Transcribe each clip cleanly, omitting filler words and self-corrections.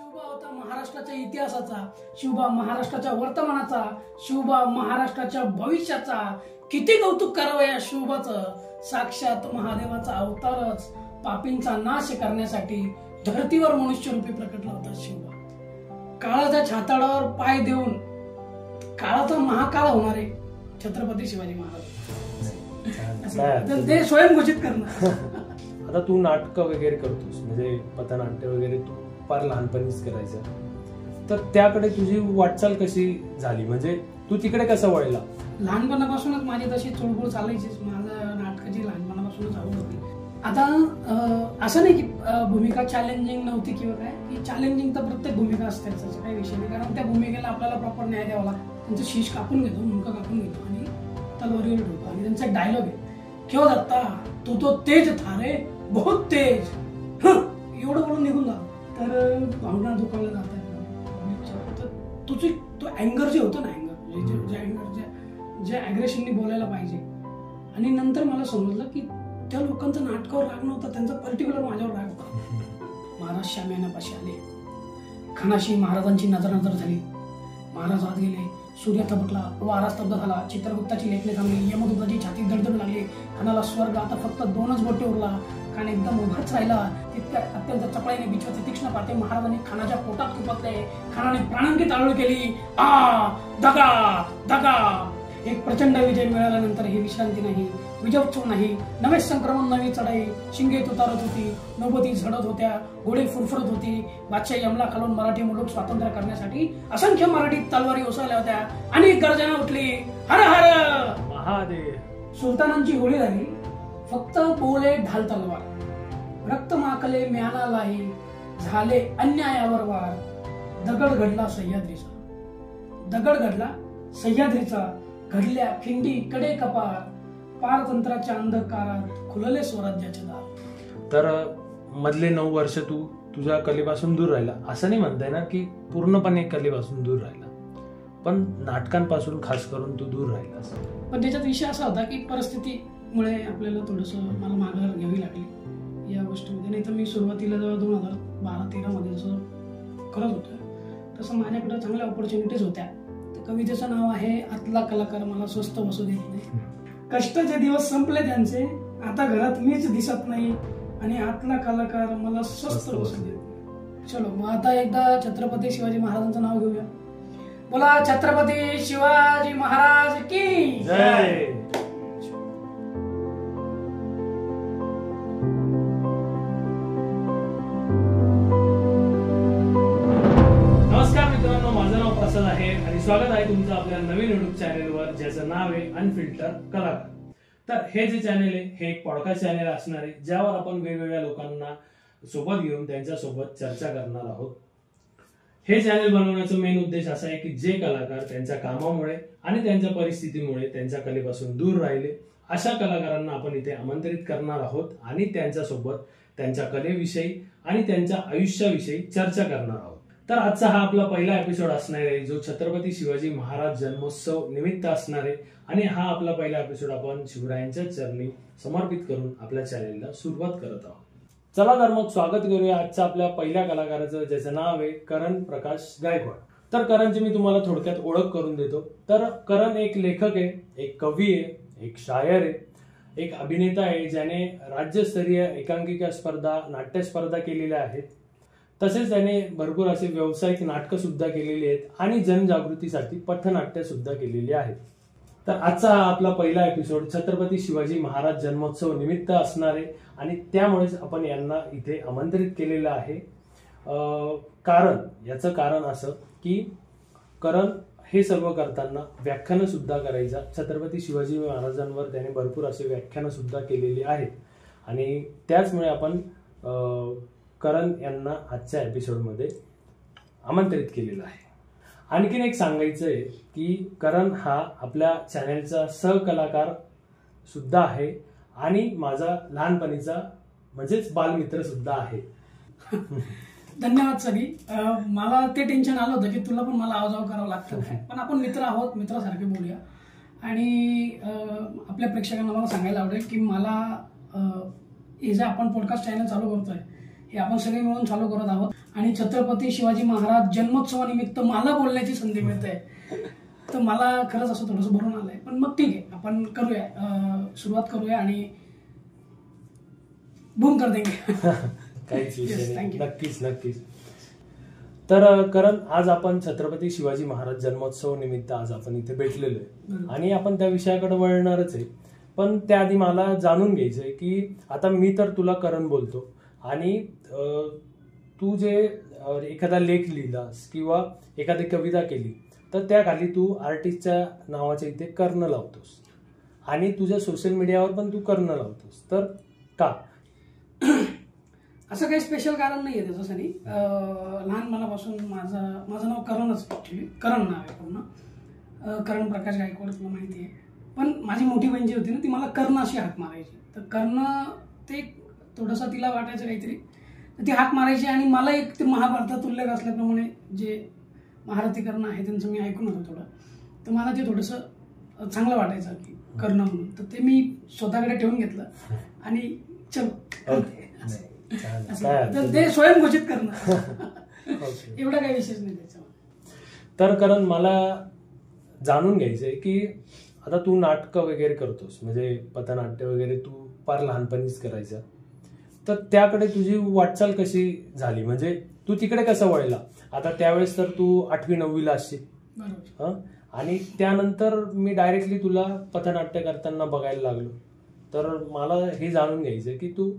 शिवबा होता महाराष्ट्राच्या इतिहासाचा, शिवबा महाराष्ट्राच्या वर्तमानाचा, शिवबा महाराष्ट्राच्या भविष्याचा. किती कौतुक करावं या शिवबाचं. साक्षात महादेवाचा अवतारच पापींचा नाश करण्यासाठी धरतीवर मनुष्यरूपी प्रकटला होता शिवबा. काळाच्या छाताडावर पाय देऊन काळाचा महाकाळ होणारे छत्रपती शिवाजी महाराज ते स्वयंघोषित करणार. आता तू नाटक वगैरे करतोस, म्हणजे पथनाट्य वगैरे तू फार लहानपणीच करायचं, तर त्याकडे तुझी वाटचाल कशी झाली? म्हणजे तू तिकडे कसं वळला? लहानपणापासूनच माझी तशी चुळबुळ चालायचीच. माझं नाटकाची लहानपणापासूनच आवड होती. आता असं नाही की भूमिका चॅलेंजिंग नव्हती किंवा काय, की चॅलेंजिंग तर प्रत्येक भूमिका असते, त्याचा काही विषय नाही. कारण त्या भूमिकेला आपल्याला प्रॉपर न्याय द्यावा लागतो. त्यांचं शीश कापून घेतो, मुंडकं कापून घेतो आणि तलवारीवर ठेवतो. आणि त्यांचा डायलॉग आहे, क्यों दत्ता तू तो तेज था रे, बहुत तेज, एवढं बोलून निघून जा. तर भावना दुखावल्या जातात. तर तुझी तो अँगर जे होतं ना, जे अग्रेशननी बोलायला पाहिजे. आणि नंतर मला समजलं की त्या लोकांचा नाटकावर राग नव्हता, त्यांचा पर्टिक्युलर माझ्यावर राग होता. महाराज शामियानापाशी आले, खानाशी महाराजांची नजर झाली. महाराज आत गेले, सूर्य तबकला, वारा स्तब्ध झाला, चित्रगुप्ताची लेखणी थांबली, यमदूताची छाती दडदड लागली. खानाला स्वर्ग आता फक्त 2च बोटे उरला. खान एकदम उभाच राहिला. तितक्या अत्यंत चपळाईने बिछवाचे तीक्ष्ण पाते महाराजांनी खानाच्या पोटात खुपसले. खानाने प्राणांकित आळवळ केली, आ दगा दगा. एक प्रचंड विजय मिळाल्यानंतर ही विश्रांती नाही, विजयोत्सव नाही, नवे संक्रमण, नवी चढाई. शिंगे तुतारत होती, नौबती झडत होत्या, घोडे फुरफुरत होती. बादशाही अंमला खालून मराठी मुलूक स्वातंत्र्य करण्यासाठी असंख्य मराठी तलवारी उसळल्या होत्या. अनेक गर्जना उठली, हर हर महादेव. सुलतानांची होळी झाली, फक्त बोले ढाल तलवार. रक्त माकले म्यानालाही, झाले अन्यायावर वार. दगड घडला सह्याद्रीचा, दगड घडला सह्याद्रीचा. घडल्या खिंडी कडे कपार, पारतंत्राच्या अंधकारात खुलले स्वराज्याचे दार. तर मधले 9 वर्ष तू तुझ्या कलेपासून दूर राहिला. असं नाही म्हणताय ना की पूर्णपणे कलेपासून दूर राहिला, पण नाटकांपासून खास करून तू दूर राहिलास. पण त्याच्यात विषय असा होता की परिस्थितीमुळे आपल्याला थोडंसं मला माघार घ्यावी लागली या गोष्टीमध्ये. नाही तर मी सुरुवातीला जेव्हा 2012-13 मध्ये जसं करत होतो तसं माझ्याकडे चांगल्या ऑपॉर्च्युनिटीज होत्या. कवितेचं नाव आहे, आतला कलाकार मला स्वस्त बसू देत नाही. कष्टाचे दिवस संपले त्यांचे, आता घरात मीच दिसत नाही, आणि आतला कलाकार मला स्वस्त बसू देत नाही. चलो मग आता एकदा छत्रपती शिवाजी महाराजांचं नाव घेऊया. बोला छत्रपती शिवाजी महाराज की जय. नमस्कार मित्रांनो, माझं नाव प्रसाद आहे आणि स्वागत आहे तुमचं आपल्या नवीन युट्यूब चॅनेलवर, ज्याचं नाव आहे अनफिल्टर कलाकार. तर हे जे चॅनेल आहे हे एक पॉडकास्ट चॅनेल असणार आहे, ज्यावर आपण वेगवेगळ्या लोकांना सोबत घेऊन त्यांच्यासोबत चर्चा करणार आहोत. हे चॅनेल बनवण्याचा मेन उद्देश असा आहे की जे कलाकार त्यांच्या कामामुळे आणि त्यांच्या परिस्थितीमुळे त्यांच्या कलेपासून दूर राहिले, अशा कलाकारांना आपण इथे आमंत्रित करणार आहोत आणि त्यांच्यासोबत त्यांच्या कलेविषयी आणि त्यांच्या आयुष्याविषयी चर्चा करणार आहोत. तर आजचा हा आपला पहिला एपिसोड असणार आहे, जो छत्रपती शिवाजी महाराज जन्मोत्सव निमित्त असणार आहे. आणि हा आपला पहिला एपिसोड आपण शिवरायांच्या चरणी समर्पित करून आपल्या चॅनेलला सुरुवात करत आहोत. चला तर मग स्वागत करूया आजच्या आपल्या पहिल्या कलाकाराचं, ज्याचं नाव आहे करण प्रकाश गायकवाड. तर करणची मी तुम्हाला थोडक्यात ओळख करून देतो. तर करण एक लेखक आहे, एक कवी आहे, एक शायर आहे, एक अभिनेता आहे, ज्याने राज्यस्तरीय एकांकिका स्पर्धा, नाट्य स्पर्धा केलेल्या आहेत. तसेच त्याने भरपूर असे व्यावसायिक नाटकं सुद्धा केलेली आहेत आणि जनजागृतीसाठी पथनाट्य सुद्धा केलेली आहेत. तर आजचा हा आपला पहिला एपिसोड छत्रपती शिवाजी महाराज जन्मोत्सव निमित्त असणार आहे आणि त्यामुळेच आपण यांना इथे आमंत्रित केलेलं आहे. याचं कारण असं की करण हे सर्व करताना व्याख्यानं सुद्धा करायचा. छत्रपती शिवाजी महाराजांवर त्याने भरपूर असे व्याख्यानं सुद्धा केलेली आहेत आणि त्याचमुळे आपण करण यांना आजच्या एपिसोडमध्ये आमंत्रित केलेलं आहे. आणखीन एक सांगायचं आहे की करण हा आपल्या चॅनेलचा सहकलाकार सुद्धा आहे आणि माझा लहानपणीचा म्हणजेच बालमित्र सुद्धा आहे. धन्यवाद सगळी. मला ते टेन्शन आलं होतं की तुला पण मला आवाजाव करावं लागतं, पण आपण मित्र आहोत, मित्रासारखे बोलूया. आणि आपल्या प्रेक्षकांना मला सांगायला आवडेल की मला हे जे आपण पॉडकास्ट चॅनल चालू करतोय हे आपण सगळे मिळून चालू करत आहोत आणि छत्रपती शिवाजी महाराज जन्मोत्सवानिमित्त मला बोलण्याची संधी मिळते, तर मला खरंच असं थोडंसं भरून आलंय. पण मग ठीक आहे, आपण करूया, सुरुवात करूया आणि बूम कर देंगे. काहीच विषय Yes, नाही. thank you. नक्कीच नक्कीच. तर करण, आज आपण छत्रपती शिवाजी महाराज जन्मोत्सव निमित्त आज आपण इथे भेटलेलो आहे आणि आपण त्या विषयाकडे वळणारच आहे. पण त्याआधी मला जाणून घ्यायचंय की आता मी तर तुला करण बोलतो आणि तू जे एखादा लेख लिहिलास किंवा एखादी कविता केली तर त्या खाली तू आर्टिस्टच्या नावाच्या इथे कर्ण लावतोस आणि तुझ्या सोशल मीडियावर पण तू कर्ण लावतोस, तर का? असं काही स्पेशल कारण नाही आहे त्याच्यासाठी. लहानपणापासून माझं नाव करणच, ॲक्च्युली करण नाव आहे पूर्ण, करण प्रकाश गायकवाड, तुला माहिती आहे. पण माझी मोठी बहीण जी होती ना, ती मला कर्ण अशी हाक मारायची. तर कर्ण ते थोडंसं तिला वाटायचं काहीतरी, ती हाक मारायची आणि मला एक ते महाभारतात उल्लेख असल्याप्रमाणे जे महारथी कर्ण आहे त्यांचं मी ऐकून होतं थोडं, तर मला ते थोडंसं चांगलं वाटायचं की कर्ण म्हणून. तर ते मी स्वतःकडे ठेवून घेतलं आणि चलो तर ते स्वयंघोषित करणं एवढा काही विशेष नाही त्याच्यामध्ये. तर कारण मला जाणून घ्यायचंय की आता तू नाटकं वगैरे करतोस, म्हणजे पथनाट्य वगैरे तू फार लहानपणीच करायचं, तर त्याकडे तुझी वाटचाल कशी झाली, म्हणजे तू तिकडे कसं वळला? आता त्यावेळेस तर तू 8वी-9वीला असशील, बरोबर, आणि त्यानंतर मी डायरेक्टली तुला पथनाट्य करताना बघायला लागलो. तर मला हे जाणून घ्यायचंय की तू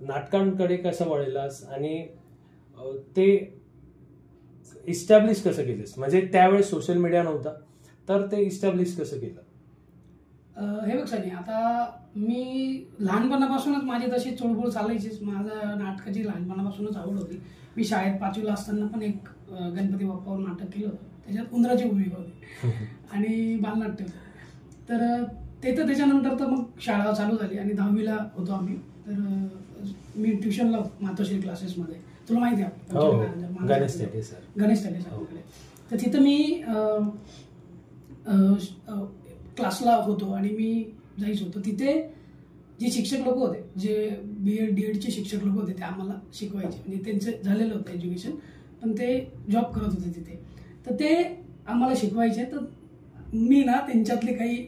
नाटकांकडे कसं वळलास आणि ते इस्टॅब्लिश कसं केलंस, म्हणजे त्यावेळेस सोशल मीडिया नव्हता, तर ते इस्टॅब्लिश कसं केलं? हे बघ सनी, आता मी लहानपणापासूनच माझी तशी चुळबुळ चालायचीच. माझं नाटकाची लहानपणापासूनच आवड होती. मी शाळेत 5वीला असताना पण एक गणपती बाप्पावर नाटक केलं होतं, त्याच्यात उंदराची भूमिका होती आणि बालनाट्य होतं. तर ते तर त्याच्यानंतर तर मग शाळा चालू झाली आणि 10वीला होतो आम्ही. तर मी ट्युशनला मातोश्री क्लासेसमध्ये, तुला माहिती आहे गणेश ताटे सरांकडे. तर तिथं मी क्लासला होतो आणि मी जायचो. तर तिथे जे शिक्षक लोक होते, जे BEd DEdचे शिक्षक लोक होते, ते आम्हाला शिकवायचे. म्हणजे त्यांचं झालेलं होतं एज्युकेशन, पण ते जॉब करत होते तिथे. तर ते आम्हाला शिकवायचे. तर मी ना त्यांच्यातले काही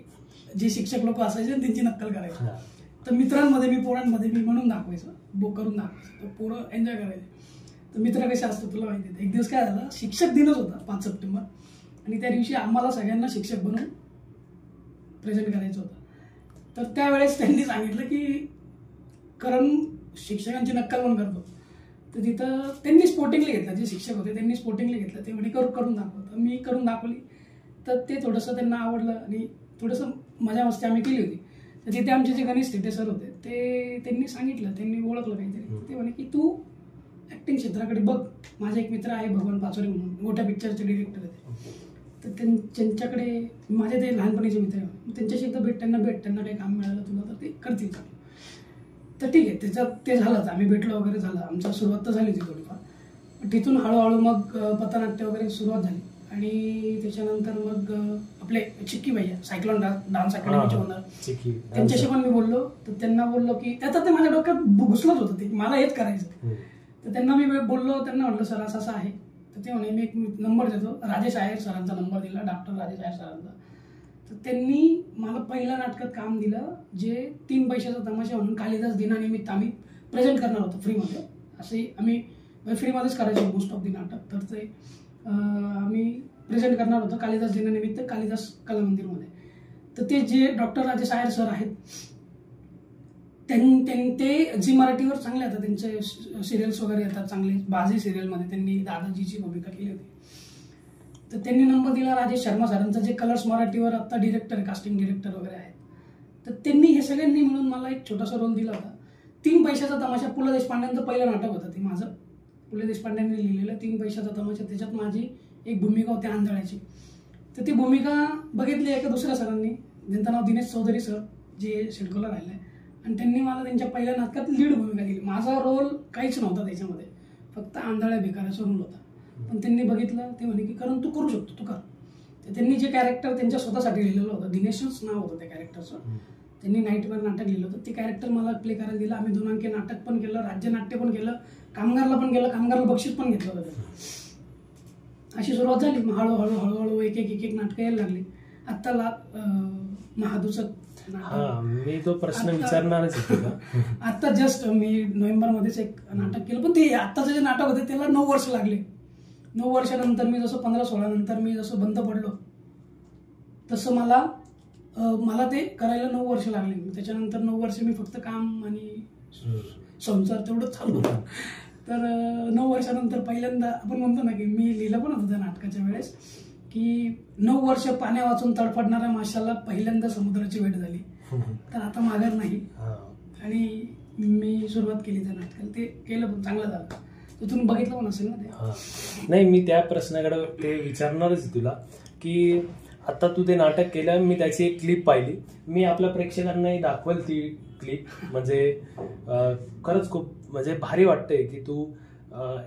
जे शिक्षक लोक असायचे त्यांची नक्कल करायची. तर मित्रांमध्ये मी, पोरांमध्ये मी म्हणून दाखवायचं, करून दाखवायचं. तर पोरं एन्जॉय करायचे. तर मित्र कसे असतात तुला माहिती आहे. एक दिवस काय झालं, शिक्षक दिनच होता 5 सप्टेंबर, आणि त्या दिवशी आम्हाला सगळ्यांना शिक्षक बनवून प्रेझेंट करायचं होतं. तर त्यावेळेस त्यांनी सांगितलं की करण शिक्षकांची नक्कल पण करतो. तर तिथं त्यांनी स्पोर्टिंगली घेतलं, जे शिक्षक होते त्यांनी स्पोर्टिंगली घेतलं. ते म्हणे करून दाखव. तर मी करून दाखवली. तर ते थोडंसं त्यांना आवडलं आणि थोडंसं मजा मस्ती आम्ही केली होती. तर तिथे आमचे जे गणेश ताटे सर होते, ते त्यांनी सांगितलं, त्यांनी ओळखलं काहीतरी. ते म्हणे की तू ॲक्टिंग क्षेत्राकडे बघ. माझा एक मित्र आहे भगवान पाचोरे म्हणून, मोठ्या पिक्चरचे डिरेक्टर आहेत. तर त्यांच्याकडे माझे ते लहानपणीचे मित्र आहे, त्यांच्याशी एकदा त्यांना काही काम मिळालं तुला तर ते करतील का. तर ठीक आहे, त्याच्यात ते झालंच. आम्ही भेटलो वगैरे झालं, आमचा सुरुवात तर झाली होती थोडीफार. तिथून हळूहळू मग पथनाट्य वगैरे सुरुवात झाली. आणि त्याच्यानंतर मग आपले चिक्की भैया सायक्लॉन डान्स अकॅडमीचे ओनर, त्यांच्याशी पण मी बोललो. तर त्यांना बोललो की त्याचं ते माझ्या डोक्यात घुसलंच होतं ते मला हेच करायचं. तर त्यांना मी बोललो, त्यांना म्हटलं सर असं आहे. तर ते म्हणे मी एक नंबर देतो, राजेश आयर सरांचा नंबर दिला, डॉक्टर राजेश आयर सरांचा. तर त्यांनी मला पहिल्या नाटकात काम दिलं, जे 3 पैशाचा तमाशा म्हणून कालिदास दिनानिमित्त आम्ही प्रेझेंट करणार होतो फ्रीमध्ये. असे आम्ही फ्रीमध्येच करायचो मोस्ट ऑफ दी नाटक. तर ते आम्ही प्रेझेंट करणार होतो कालिदास दिनानिमित्त कालिदास कला मंदिरमध्ये. तर ते जे डॉक्टर राजेश आयर सर आहेत, ते झी मराठीवर चांगले येतात, त्यांचे सिरियल्स वगैरे येतात चांगले. बाजी सिरियलमध्ये त्यांनी दादाजीची भूमिका केली होती. तर त्यांनी नंबर दिला राजेश शर्मा सरांचा, जे कलर्स मराठीवर आता डिरेक्टर, कास्टिंग डिरेक्टर वगैरे आहेत. तर त्यांनी हे सगळ्यांनी मिळून मला एक छोटासा रोल दिला होता. 3 पैशाचा तमाशा, पु ल देशपांड्यांचं पहिलं नाटक होतं ते माझं, पु ल देशपांड्यांनी लिहिलेलं 3 पैशाचा तमाशा. त्याच्यात माझी एक भूमिका होती आंधळ्याची. तर ती भूमिका बघितली एका दुसऱ्या सरांनी, ज्यांचं नाव दिनेश चौधरी सर, जे सिडकोला राहिले, आणि त्यांनी मला त्यांच्या पहिल्या नाटकात लीड भूमिका दिली. माझा रोल काहीच नव्हता त्याच्यामध्ये, फक्त आंधळ्या भिकाऱ्याचा रोल होता. पण त्यांनी बघितलं, ते म्हणे की करण तू करू शकतो, तू कर. तर त्यांनी जे कॅरेक्टर त्यांच्या स्वतःसाठी लिहिलेलं होतं, दिनेशच नाव होतं त्या कॅरेक्टरचं, त्यांनी नाईटवर नाटक लिहिलं होतं, ते कॅरेक्टर मला प्ले करायला दिलं. आम्ही 2 अंकी नाटक पण केलं, राज्यनाट्य पण केलं, कामगारला पण गेलं, कामगारला बक्षीस पण घेतलं होतं. अशी सुरुवात झाली. मग हळूहळू हळूहळू एक एक नाटकं यायला लागली. आत्ताला महादूचं मी तो प्रश्न विचारणारच होतो. आता जस्ट मी नोव्हेंबरमध्येच एक नाटक केलं, पण ते आत्ताचं जे नाटक होते त्याला 9 वर्ष लागले. 9 वर्षानंतर मी जसं 15-16 नंतर मी जसं बंद पडलो तसं मला ते करायला 9 वर्ष लागले. त्याच्यानंतर 9 वर्ष मी फक्त काम आणि संसार तेवढं चालू होतं. तर 9 वर्षानंतर पहिल्यांदा आपण म्हणतो ना की मी लिहिलं पण होतं त्या नाटकाच्या वेळेस की 9 वर्ष पाण्या वाचून तडफडणाऱ्या माशाला पहिल्यांदा समुद्राची भेट झाली. तर आता माघार नाही. आणि मी सुरुवात केली त्या नाटकाला. ते केलं पण चांगलं झालं. तुम्ही बघितलं पण असेल ना ते. नाही, मी त्या प्रश्नाकडे ते विचारणारच तुला की आता तू ते नाटक केलं, मी त्याची एक क्लिप पाहिली. मी आपल्या प्रेक्षकांनाही दाखवल ती क्लिप. म्हणजे खरंच खूप म्हणजे भारी वाटतंय की तू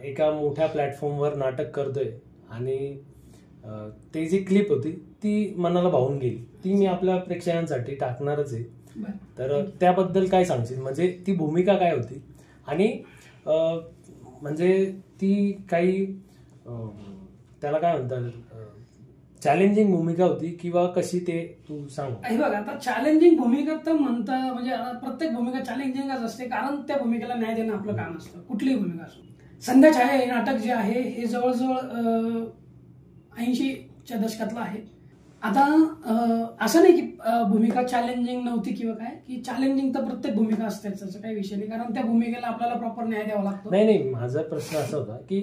एका मोठ्या प्लॅटफॉर्मवर नाटक करतोय आणि ते जी क्लिप होती ती मनाला भावून गेली. ती मी आपल्या प्रेक्षकांसाठी टाकणारच आहे. तर त्याबद्दल काय सांगशील? म्हणजे ती भूमिका काय होती आणि म्हणजे ती काही त्याला काय म्हणतात चॅलेंजिंग भूमिका होती किंवा कशी ते तू सांग. बघ, आता चॅलेंजिंग भूमिका तर म्हणता म्हणजे प्रत्येक भूमिका चॅलेंजिंगच असते, कारण त्या भूमिकेला न्याय देणं आपलं काम असतं, कुठलीही भूमिका असो. संध्या छाया हे नाटक जे आहे हे जवळजवळ 80च्या दशकातलं आहे. आता असं नाही की भूमिका चॅलेंजिंग नव्हती किंवा काय, की चॅलेंजिंग तर प्रत्येक भूमिका असते, त्याचा काही विषय नाही, कारण त्या भूमिकेला आपल्याला प्रॉपर न्याय द्यावा लागतो. नाही, माझा प्रश्न असा होता की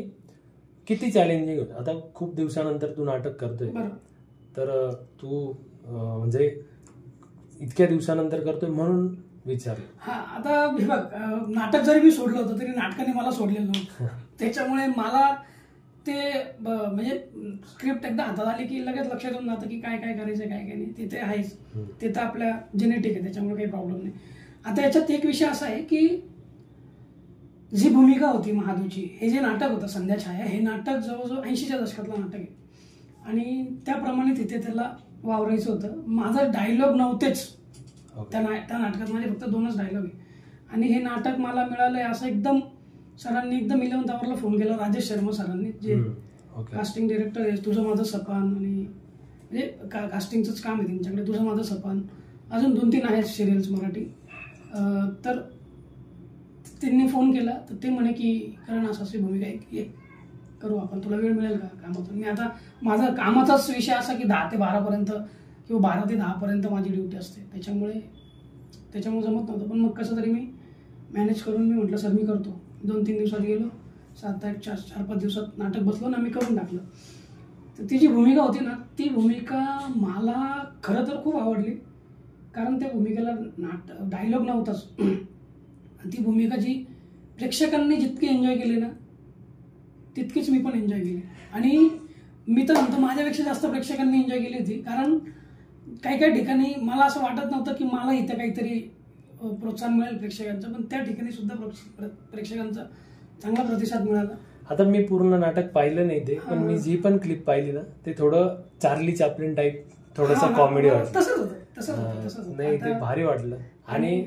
किती चॅलेंजिंग होतं. आता खूप दिवसानंतर तू नाटक करतोय, तर तू म्हणजे इतक्या दिवसानंतर करतोय म्हणून विचारलं. हा, आता बघ, नाटक जरी मी सोडलं होतं तरी नाटकाने मला सोडलेलं नव्हतं. त्याच्यामुळे मला ते म्हणजे स्क्रिप्ट एकदा हातात आली की लगेच लक्षात येऊन जातं की काय काय करायचं काय काय नाही. तिथे आहेच, ते तर आपल्या जेनेटिक आहे, त्याच्यामुळे काही प्रॉब्लेम नाही. आता याच्यात एक विषय असा आहे की जी भूमिका होती महादूची, हे जे नाटक होतं संध्या छाया, हे नाटक जवळजवळ 80च्या दशकातलं नाटक आहे आणि त्याप्रमाणे तिथे त्याला वावरायचं होतं. माझा डायलॉग नव्हतेच त्या नाटकात, माझे फक्त 2च डायलॉग आहे. आणि हे नाटक मला मिळालंय असं एकदम सरांनी एकदम 11th आवरला फोन केला, राजेश शर्मा सरांनी, जे कास्टिंग डिरेक्टर आहे. तुझं माझं सपान आणि म्हणजे कास्टिंगचंच काम आहे त्यांच्याकडे. तुझं माझं सपान, अजून 2-3 आहेत सिरियल्स मराठी. तर त्यांनी फोन केला तर ते म्हणे की कारण अशी भूमिका आहे, करू आपण, तुला वेळ मिळेल का कामातून. मी आता माझा कामाचाच विषय असा की 10 ते 12 किंवा 12 ते 10 माझी ड्युटी असते, त्याच्यामुळे जमत नव्हतं. पण मग कसं तरी मी मॅनेज करून मी म्हटलं सर मी करतो. 2-3 दिवसात गेलो, 4-5 दिवसात नाटक बसलो ना, मी करून टाकलं. तर ती जी भूमिका होती ना, ती भूमिका मला खरं तर खूप आवडली, कारण त्या भूमिकेला डायलॉग नव्हताच. ती भूमिका जी प्रेक्षकांनी जितकी एन्जॉय केली ना तितकीच मी पण एन्जॉय केली. आणि मी तर म्हणतो माझ्यापेक्षा जास्त प्रेक्षकांनी एन्जॉय केली होती, कारण काही ठिकाणी मला असं वाटत नव्हतं की मला इथं काहीतरी प्रोत्साहन मिळेल प्रेक्षकांचं, पण त्या ठिकाणी सुद्धा प्रेक्षकांचा चांगला प्रतिसाद मिळाला. आता मी पूर्ण नाटक पाहिलं नाही ते, पण मी जी पण क्लिप पाहिली ना ते थोडं चार्ली चॅप्लिन टाईप थोडंसं कॉमेडी वाटलं. तसंच होतं. नाही, ते भारी वाटलं. आणि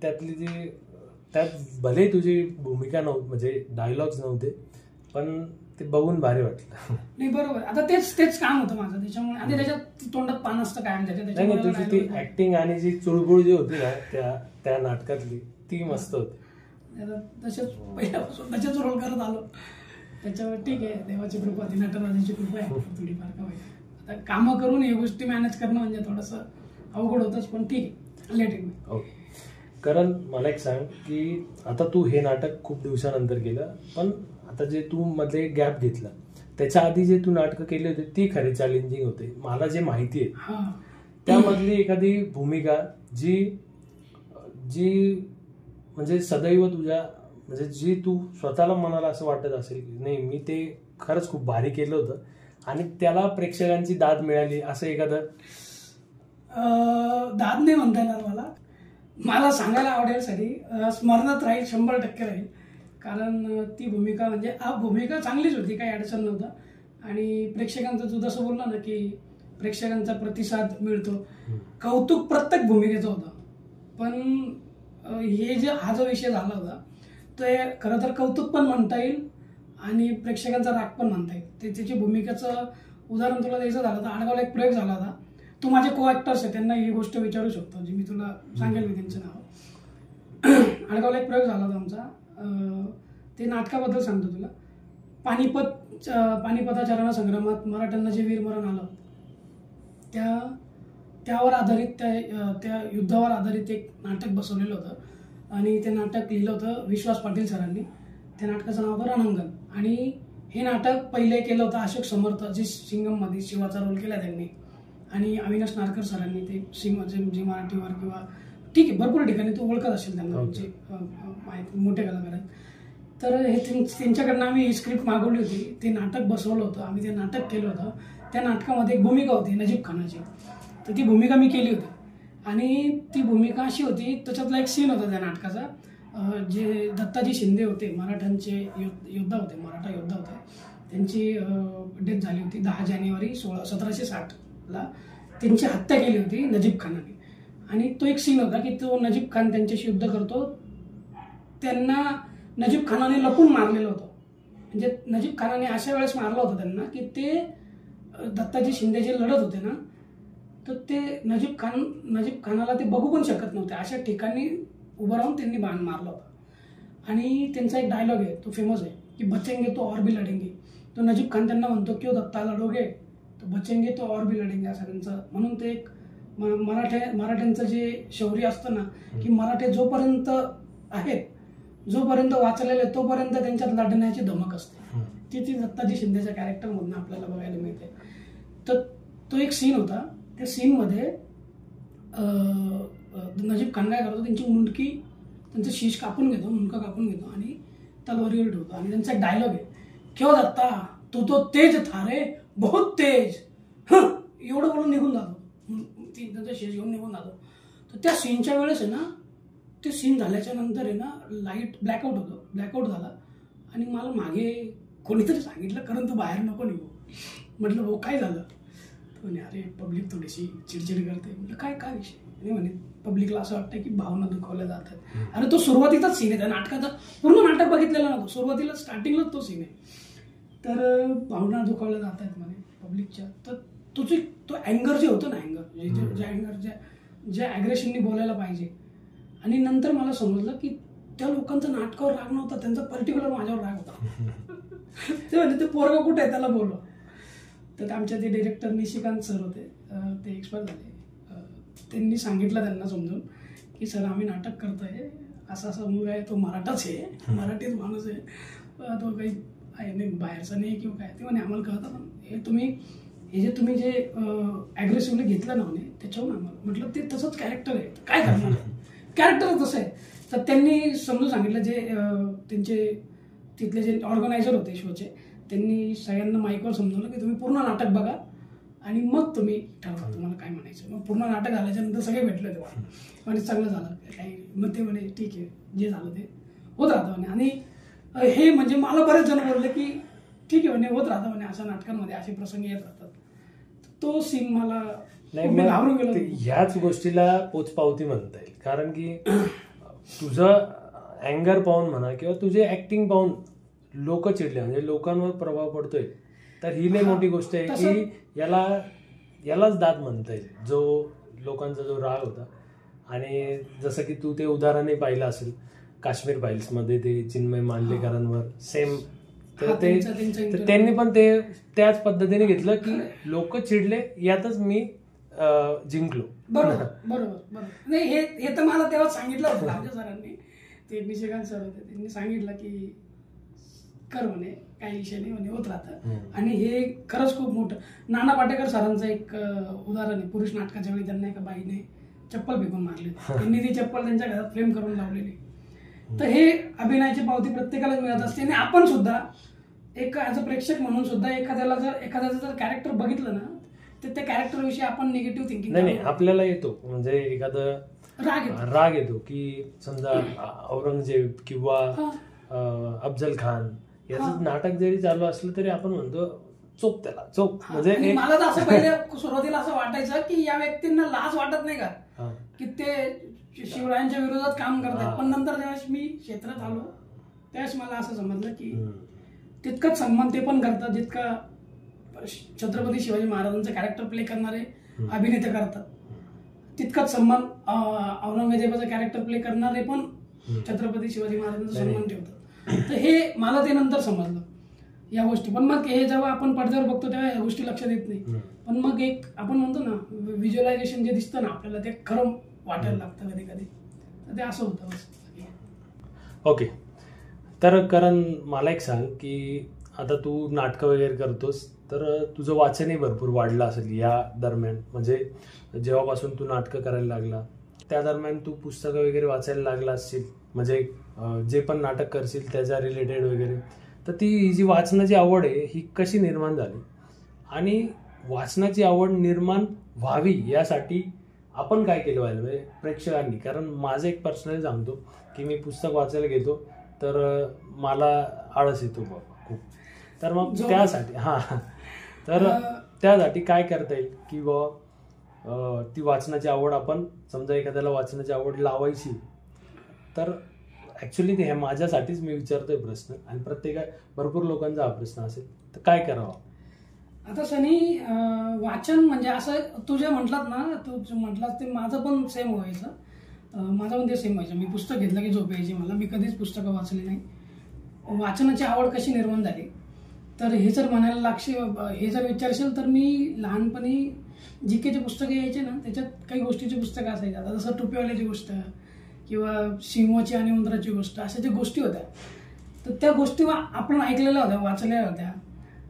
त्यातली जी त्यात भले तुझी भूमिका नव्हती, म्हणजे डायलॉग्स नव्हते, पण ते बघून भारी वाटलं. नाही, बरोबर. आता तेच काम होतं माझं, त्याच्यामुळे. आणि त्याच्यात तोंडात पान असतं कायम त्याच्यामुळे तुझी ती ऍक्टिंग आणि जी चुळबुळ जी होती ना त्या नाटकातली ती मस्त होती. तसेच रोल करत आलो, त्याच्यावर ठीक आहे, देवाची कृपा, नटराजाची कृपा आहे थोडीफार का होईल. आता कामं करून हे गोष्टी मॅनेज करणं म्हणजे थोडंसं अवघड होतंच, पण ठीक आहे, लेट इट मी. ओके. कारण मला एक सांग की आता तू हे नाटक खूप दिवसानंतर केलं, पण आता जे तू मध्ये गॅप घेतला त्याच्या आधी जे तू नाटकं केली होती ती खरी चॅलेंजिंग होते, मला जे माहिती आहे. त्यामधली एखादी भूमिका जी म्हणजे सदैव तुझ्या म्हणजे जी तू स्वतःला मनाला असं वाटत असेल की नाही मी ते खरंच खूप भारी केलं होतं आणि त्याला प्रेक्षकांची दाद मिळाली, असं एखादं? दाद नाही म्हणता येणार मला सांगायला आवडेल साठी स्मरणात राहील, 100% राहील. कारण ती भूमिका म्हणजे भूमिका चांगलीच होती, काही अडचण नव्हता. आणि प्रेक्षकांचं तू जसं बोलला ना की प्रेक्षकांचा प्रतिसाद मिळतो, कौतुक प्रत्येक भूमिकेचं होतं. पण हा जो विषय झाला होता ते खरं तर कौतुक पण म्हणता येईल आणि प्रेक्षकांचा राग पण म्हणता येईल. ते त्याची भूमिकेचं उदाहरण तुला द्यायचं झालं तर आडगावला एक प्रयोग झाला होता. तू माझे को ॲक्टर्स आहे, त्यांना ही गोष्ट विचारू शकतो, जी मी तुला सांगेल मी त्यांचं नाव. आडगावला एक प्रयोग झाला होता आमचा. ते नाटकाबद्दल सांगतो तुला. पानिपताच्या रणसंग्रामात मराठ्यांना जे वीरमरण आलं त्यावर आधारित त्या युद्धावर आधारित एक नाटक बसवलेलं होतं आणि ते नाटक लिहिलं होतं विश्वास पाटील सरांनी. त्या नाटकाचं नाव होतं रणंगण. आणि हे नाटक पहिले केलं होतं अशोक समर्थ, जे सिंगममध्ये शिवाचा रोल केला त्यांनी, आणि अविनाश नारकर सरांनी ते जे मराठीवर किंवा ठीक आहे भरपूर ठिकाणी तू ओळखत असेल त्यांना, जे मोठे कलाकार आहेत. तर हे त्यांच्याकडनं आम्ही ही स्क्रिप्ट मागवली होती. ते नाटक बसवलं होतं, आम्ही ते नाटक केलं होतं. त्या नाटकामध्ये एक भूमिका होती नजीब खानाची, तर ती भूमिका मी केली होती. आणि ती भूमिका अशी होती, त्याच्यातला एक सीन होता त्या नाटकाचा. जे दत्ताजी शिंदे होते, मराठ्यांचे योद्धा होते, मराठा योद्धा होते, त्यांची डेथ झाली होती 10 जानेवारी 1760ला. त्यांची हत्या केली होती नजीब खानाने. आणि तो एक सीन होता की तो नजीब खान त्यांच्याशी युद्ध करतो. त्यांना नजीब खानाने लपून मारलेलं होतं. म्हणजे नजीब खानाने अशा वेळेस मारलं होतं त्यांना की ते दत्ताजी शिंदे जे लढत होते ना, तर ते नजीब खानाला ते बघू पण शकत नव्हते. अशा ठिकाणी उभं राहून त्यांनी बाण मारला होता. आणि त्यांचा एक डायलॉग आहे, तो फेमस आहे की बचेंगे तो और भी लढेंगे. तो नजीब खान त्यांना म्हणतो क्यों दत्ता लढोगे, तो बचेंगे तो और भी लढेंगे असं त्यांचं. म्हणून ते एक मराठ्यांचं जे शौर्य असतं ना, की मराठे जोपर्यंत आहेत, जोपर्यंत वाचलेले तोपर्यंत त्यांच्यात लढण्याची धमक असते. ती दत्ताजी शिंदेच्या कॅरेक्टरमधून आपल्याला बघायला मिळते. तर तो एक सीन होता. त्या सीनमध्ये नजीब खान काय करतो, त्यांची मुंडकी, त्यांचं शीश कापून घेतो, मुंडका कापून घेतो आणि तलवारीवर ठेवतो. आणि त्यांचा एक डायलॉग आहे, क्यों दत्ता तू तो तेज था रे, बहुत तेज, एवढं बोलून निघून जातो. त्यांचा शीश घेऊन निघून जातो. तर त्या सीनच्या वेळेस आहे ना, ते सीन झाल्याच्या नंतर आहे ना, लाईट ब्लॅकआउट झाला. आणि मला मागे कोणीतरी सांगितलं, कारण तू बाहेर नको निघू. म्हटलं भाऊ काय झालं? म्हणे अरे पब्लिक थोडीशी चिडचिड करते. म्हटलं काय विषय? आणि म्हणे पब्लिकला असं वाटतं की भावना दुखावल्या जातात. अरे तो सुरुवातीचाच सीन आहे त्या नाटकाचा, पूर्ण नाटक बघितलेलं नव्हतं, सुरुवातीला स्टार्टिंगलाच तो सीन आहे. तर भावना दुखावल्या जात आहेत म्हणे पब्लिकच्या. तर तो अँगर जे होतं ना, ज्या ॲग्रेशननी बोलायला पाहिजे. आणि नंतर मला समजलं की त्या लोकांचा नाटकावर राग नव्हता, त्यांचा पर्टिक्युलर माझ्यावर राग होता. ते म्हणजे ते पोरगा कुठे आहे त्याला बोलवा. तर आमच्या ते डिरेक्टर निशिकांत सर होते, ते एक्सपायर झाले. त्यांनी सांगितलं त्यांना समजून की सर आम्ही नाटक करतोय, असा मुलगा आहे, तो मराठाच आहे, मराठीच माणूस आहे, तो काही आहे नाही बाहेरचा नाही किंवा काय. ते म्हणे आम्हाला कळतं, पण हे तुम्ही जे ॲग्रेसिव्हली घेतलं ना म्हणे त्याच्याहून आम्हाला. म्हटलं ते तसंच कॅरेक्टर आहे, काय करणार, कॅरेक्टर तसं आहे. तर त्यांनी समजून सांगितलं, जे त्यांचे तिथले जे ऑर्गनायझर होते शोचे, त्यांनी सगळ्यांना माईकवर समजवलं की तुम्ही पूर्ण नाटक बघा आणि मग तुम्ही ठरवा तुम्हाला काय म्हणायचं. मग पूर्ण नाटक झाल्याच्या नंतर सगळे भेटले तेव्हा, म्हणजे चांगलं झालं काही. मग ते म्हणे ठीक आहे, जे झालं ते होत राहतं म्हणे. आणि हे म्हणजे मला बरेच जण बोलले की ठीक आहे म्हणे, होत राहतं म्हणे, अशा नाटकांमध्ये असे प्रसंग येत राहतात. तो सीन मला घाबरून गेलो. ह्याच गोष्टीला पोचपावती म्हणता येईल, कारण की तुझं अँगर पाहून म्हणा किंवा तुझे ऍक्टिंग पाहून लोक चिडले, म्हणजे लोकांवर प्रभाव पडतोय. तर ही लई मोठी गोष्ट आहे की यालाच दाद म्हणता येईल, जो लोकांचा जो राग होता. आणि जसं की तू ते उदाहरणही पाहिलं असेल काश्मीर फाईल्स मध्ये, ते चिन्मय मांडलेकरांवर सेम. तर त्यांनी पण ते त्याच पद्धतीने घेतलं की लोक चिडले, यातच मी जिंकलो. बरोबर. नाही हे तर मला तेव्हा सांगितलं होतं आमच्या सरांनी, ते निशिकांत सर होते, त्यांनी सांगितलं की कर म्हणे, काही विषय नाही म्हणे, होत राहतं. आणि हे खरंच खूप मोठं. नाना पाटेकर सरांचं एक उदाहरण आहे. पुरुष नाटकाच्या वेळी त्यांना एका बाईने चप्पल फेकून मारली, त्यांनी ती चप्पल त्यांच्या घरात फ्रेम करून लावलेली. तर हे अभिनयाची पावती प्रत्येकाला मिळत असते. आणि आपण सुद्धा एक ॲज अ प्रेक्षक म्हणून सुद्धा एखाद्याचं जर कॅरेक्टर बघितलं ना, तर त्या कॅरेक्टर विषयी आपण निगेटिव्ह थिंकिंग नाही आपल्याला येतो. म्हणजे एखादं राग येतो की समजा औरंगजेब किंवा अफजल खान याचं नाटक जरी चालू असलं तरी आपण म्हणतो चोप त्याला, चोप. म्हणजे मला तर असं पहिले सुरुवातीला असं वाटायचं की या व्यक्तींना लाज वाटत नाही का की ते शिवरायांच्या विरोधात काम करतात. पण नंतर जेव्हा मी क्षेत्रात आलो त्यावेळेस मला असं समजलं की तितकाच सन्मान ते पण करतात जितका छत्रपती शिवाजी महाराजांचं कॅरेक्टर प्ले करणारे अभिनेते करतात, तितकाच सन्मान औरंगजेबाचं कॅरेक्टर प्ले करणारे पण छत्रपती शिवाजी महाराजांचा सन्मान ठेवतात. तर हे मला ते नंतर समजलं या गोष्टी. पण मग हे जेव्हा आपण पडद्यावर बघतो तेव्हा या गोष्टी लक्षात येत नाही. पण मग एक आपण म्हणतो ना व्हिज्युअलायझेशन जे दिसतं ना आपल्याला ते खरं वाटायला लागतं कधी कधी. तर ते असं होतं. ओके. तर कारण मला एक सांग की आता तू नाटकं वगैरे करतोस, तर तुझं वाचनही भरपूर वाढलं असेल या दरम्यान. म्हणजे जेव्हापासून तू नाटकं करायला लागला त्या दरम्यान तू पुस्तकं वगैरे वाचायला लागला असशील, म्हणजे जे पण नाटक करशील त्याच्या रिलेटेड वगैरे. तर ती जी वाचनाची आवड आहे ही कशी निर्माण झाली, आणि वाचनाची आवड निर्माण व्हावी यासाठी आपण काय केलं पाहिजे म्हणजे प्रेक्षकांनी. कारण माझं एक पर्सनली सांगतो की मी पुस्तक वाचायला घेतो तर मला आळस येतो बाबा खूप. तर मग त्यासाठी तर त्यासाठी काय करता येईल की बाबा ती वाचनाची आवड, आपण समजा एखाद्याला वाचनाची आवड लावायची, तर ॲक्च्युली ते हे माझ्यासाठीच मी विचारतोय प्रश्न, आणि भरपूर लोकांचा हा प्रश्न असेल, तर काय करावं. आता सनी वाचन म्हणजे असं तू जे म्हटलात ना, तू म्हटलात ते माझं पण सेम व्हायचं. माझं पण ते सेम व्हायचं. मी पुस्तक घेतलं की झोप यायची मला. मी कधीच पुस्तकं वाचली नाही. वाचनाची आवड कशी निर्माण झाली तर हे जर म्हणायला हे जर विचारशील तर मी लहानपणी जीकेचे पुस्तकं यायचे ना, त्याच्यात काही गोष्टीची पुस्तकं असायची. आता जसं टोपीवाल्याची गोष्ट किंवा सिंहाची आणि उंदराची गोष्ट, अशा ज्या गोष्टी होत्या तर त्या गोष्टी आपण ऐकलेल्या होत्या, वाचलेल्या होत्या,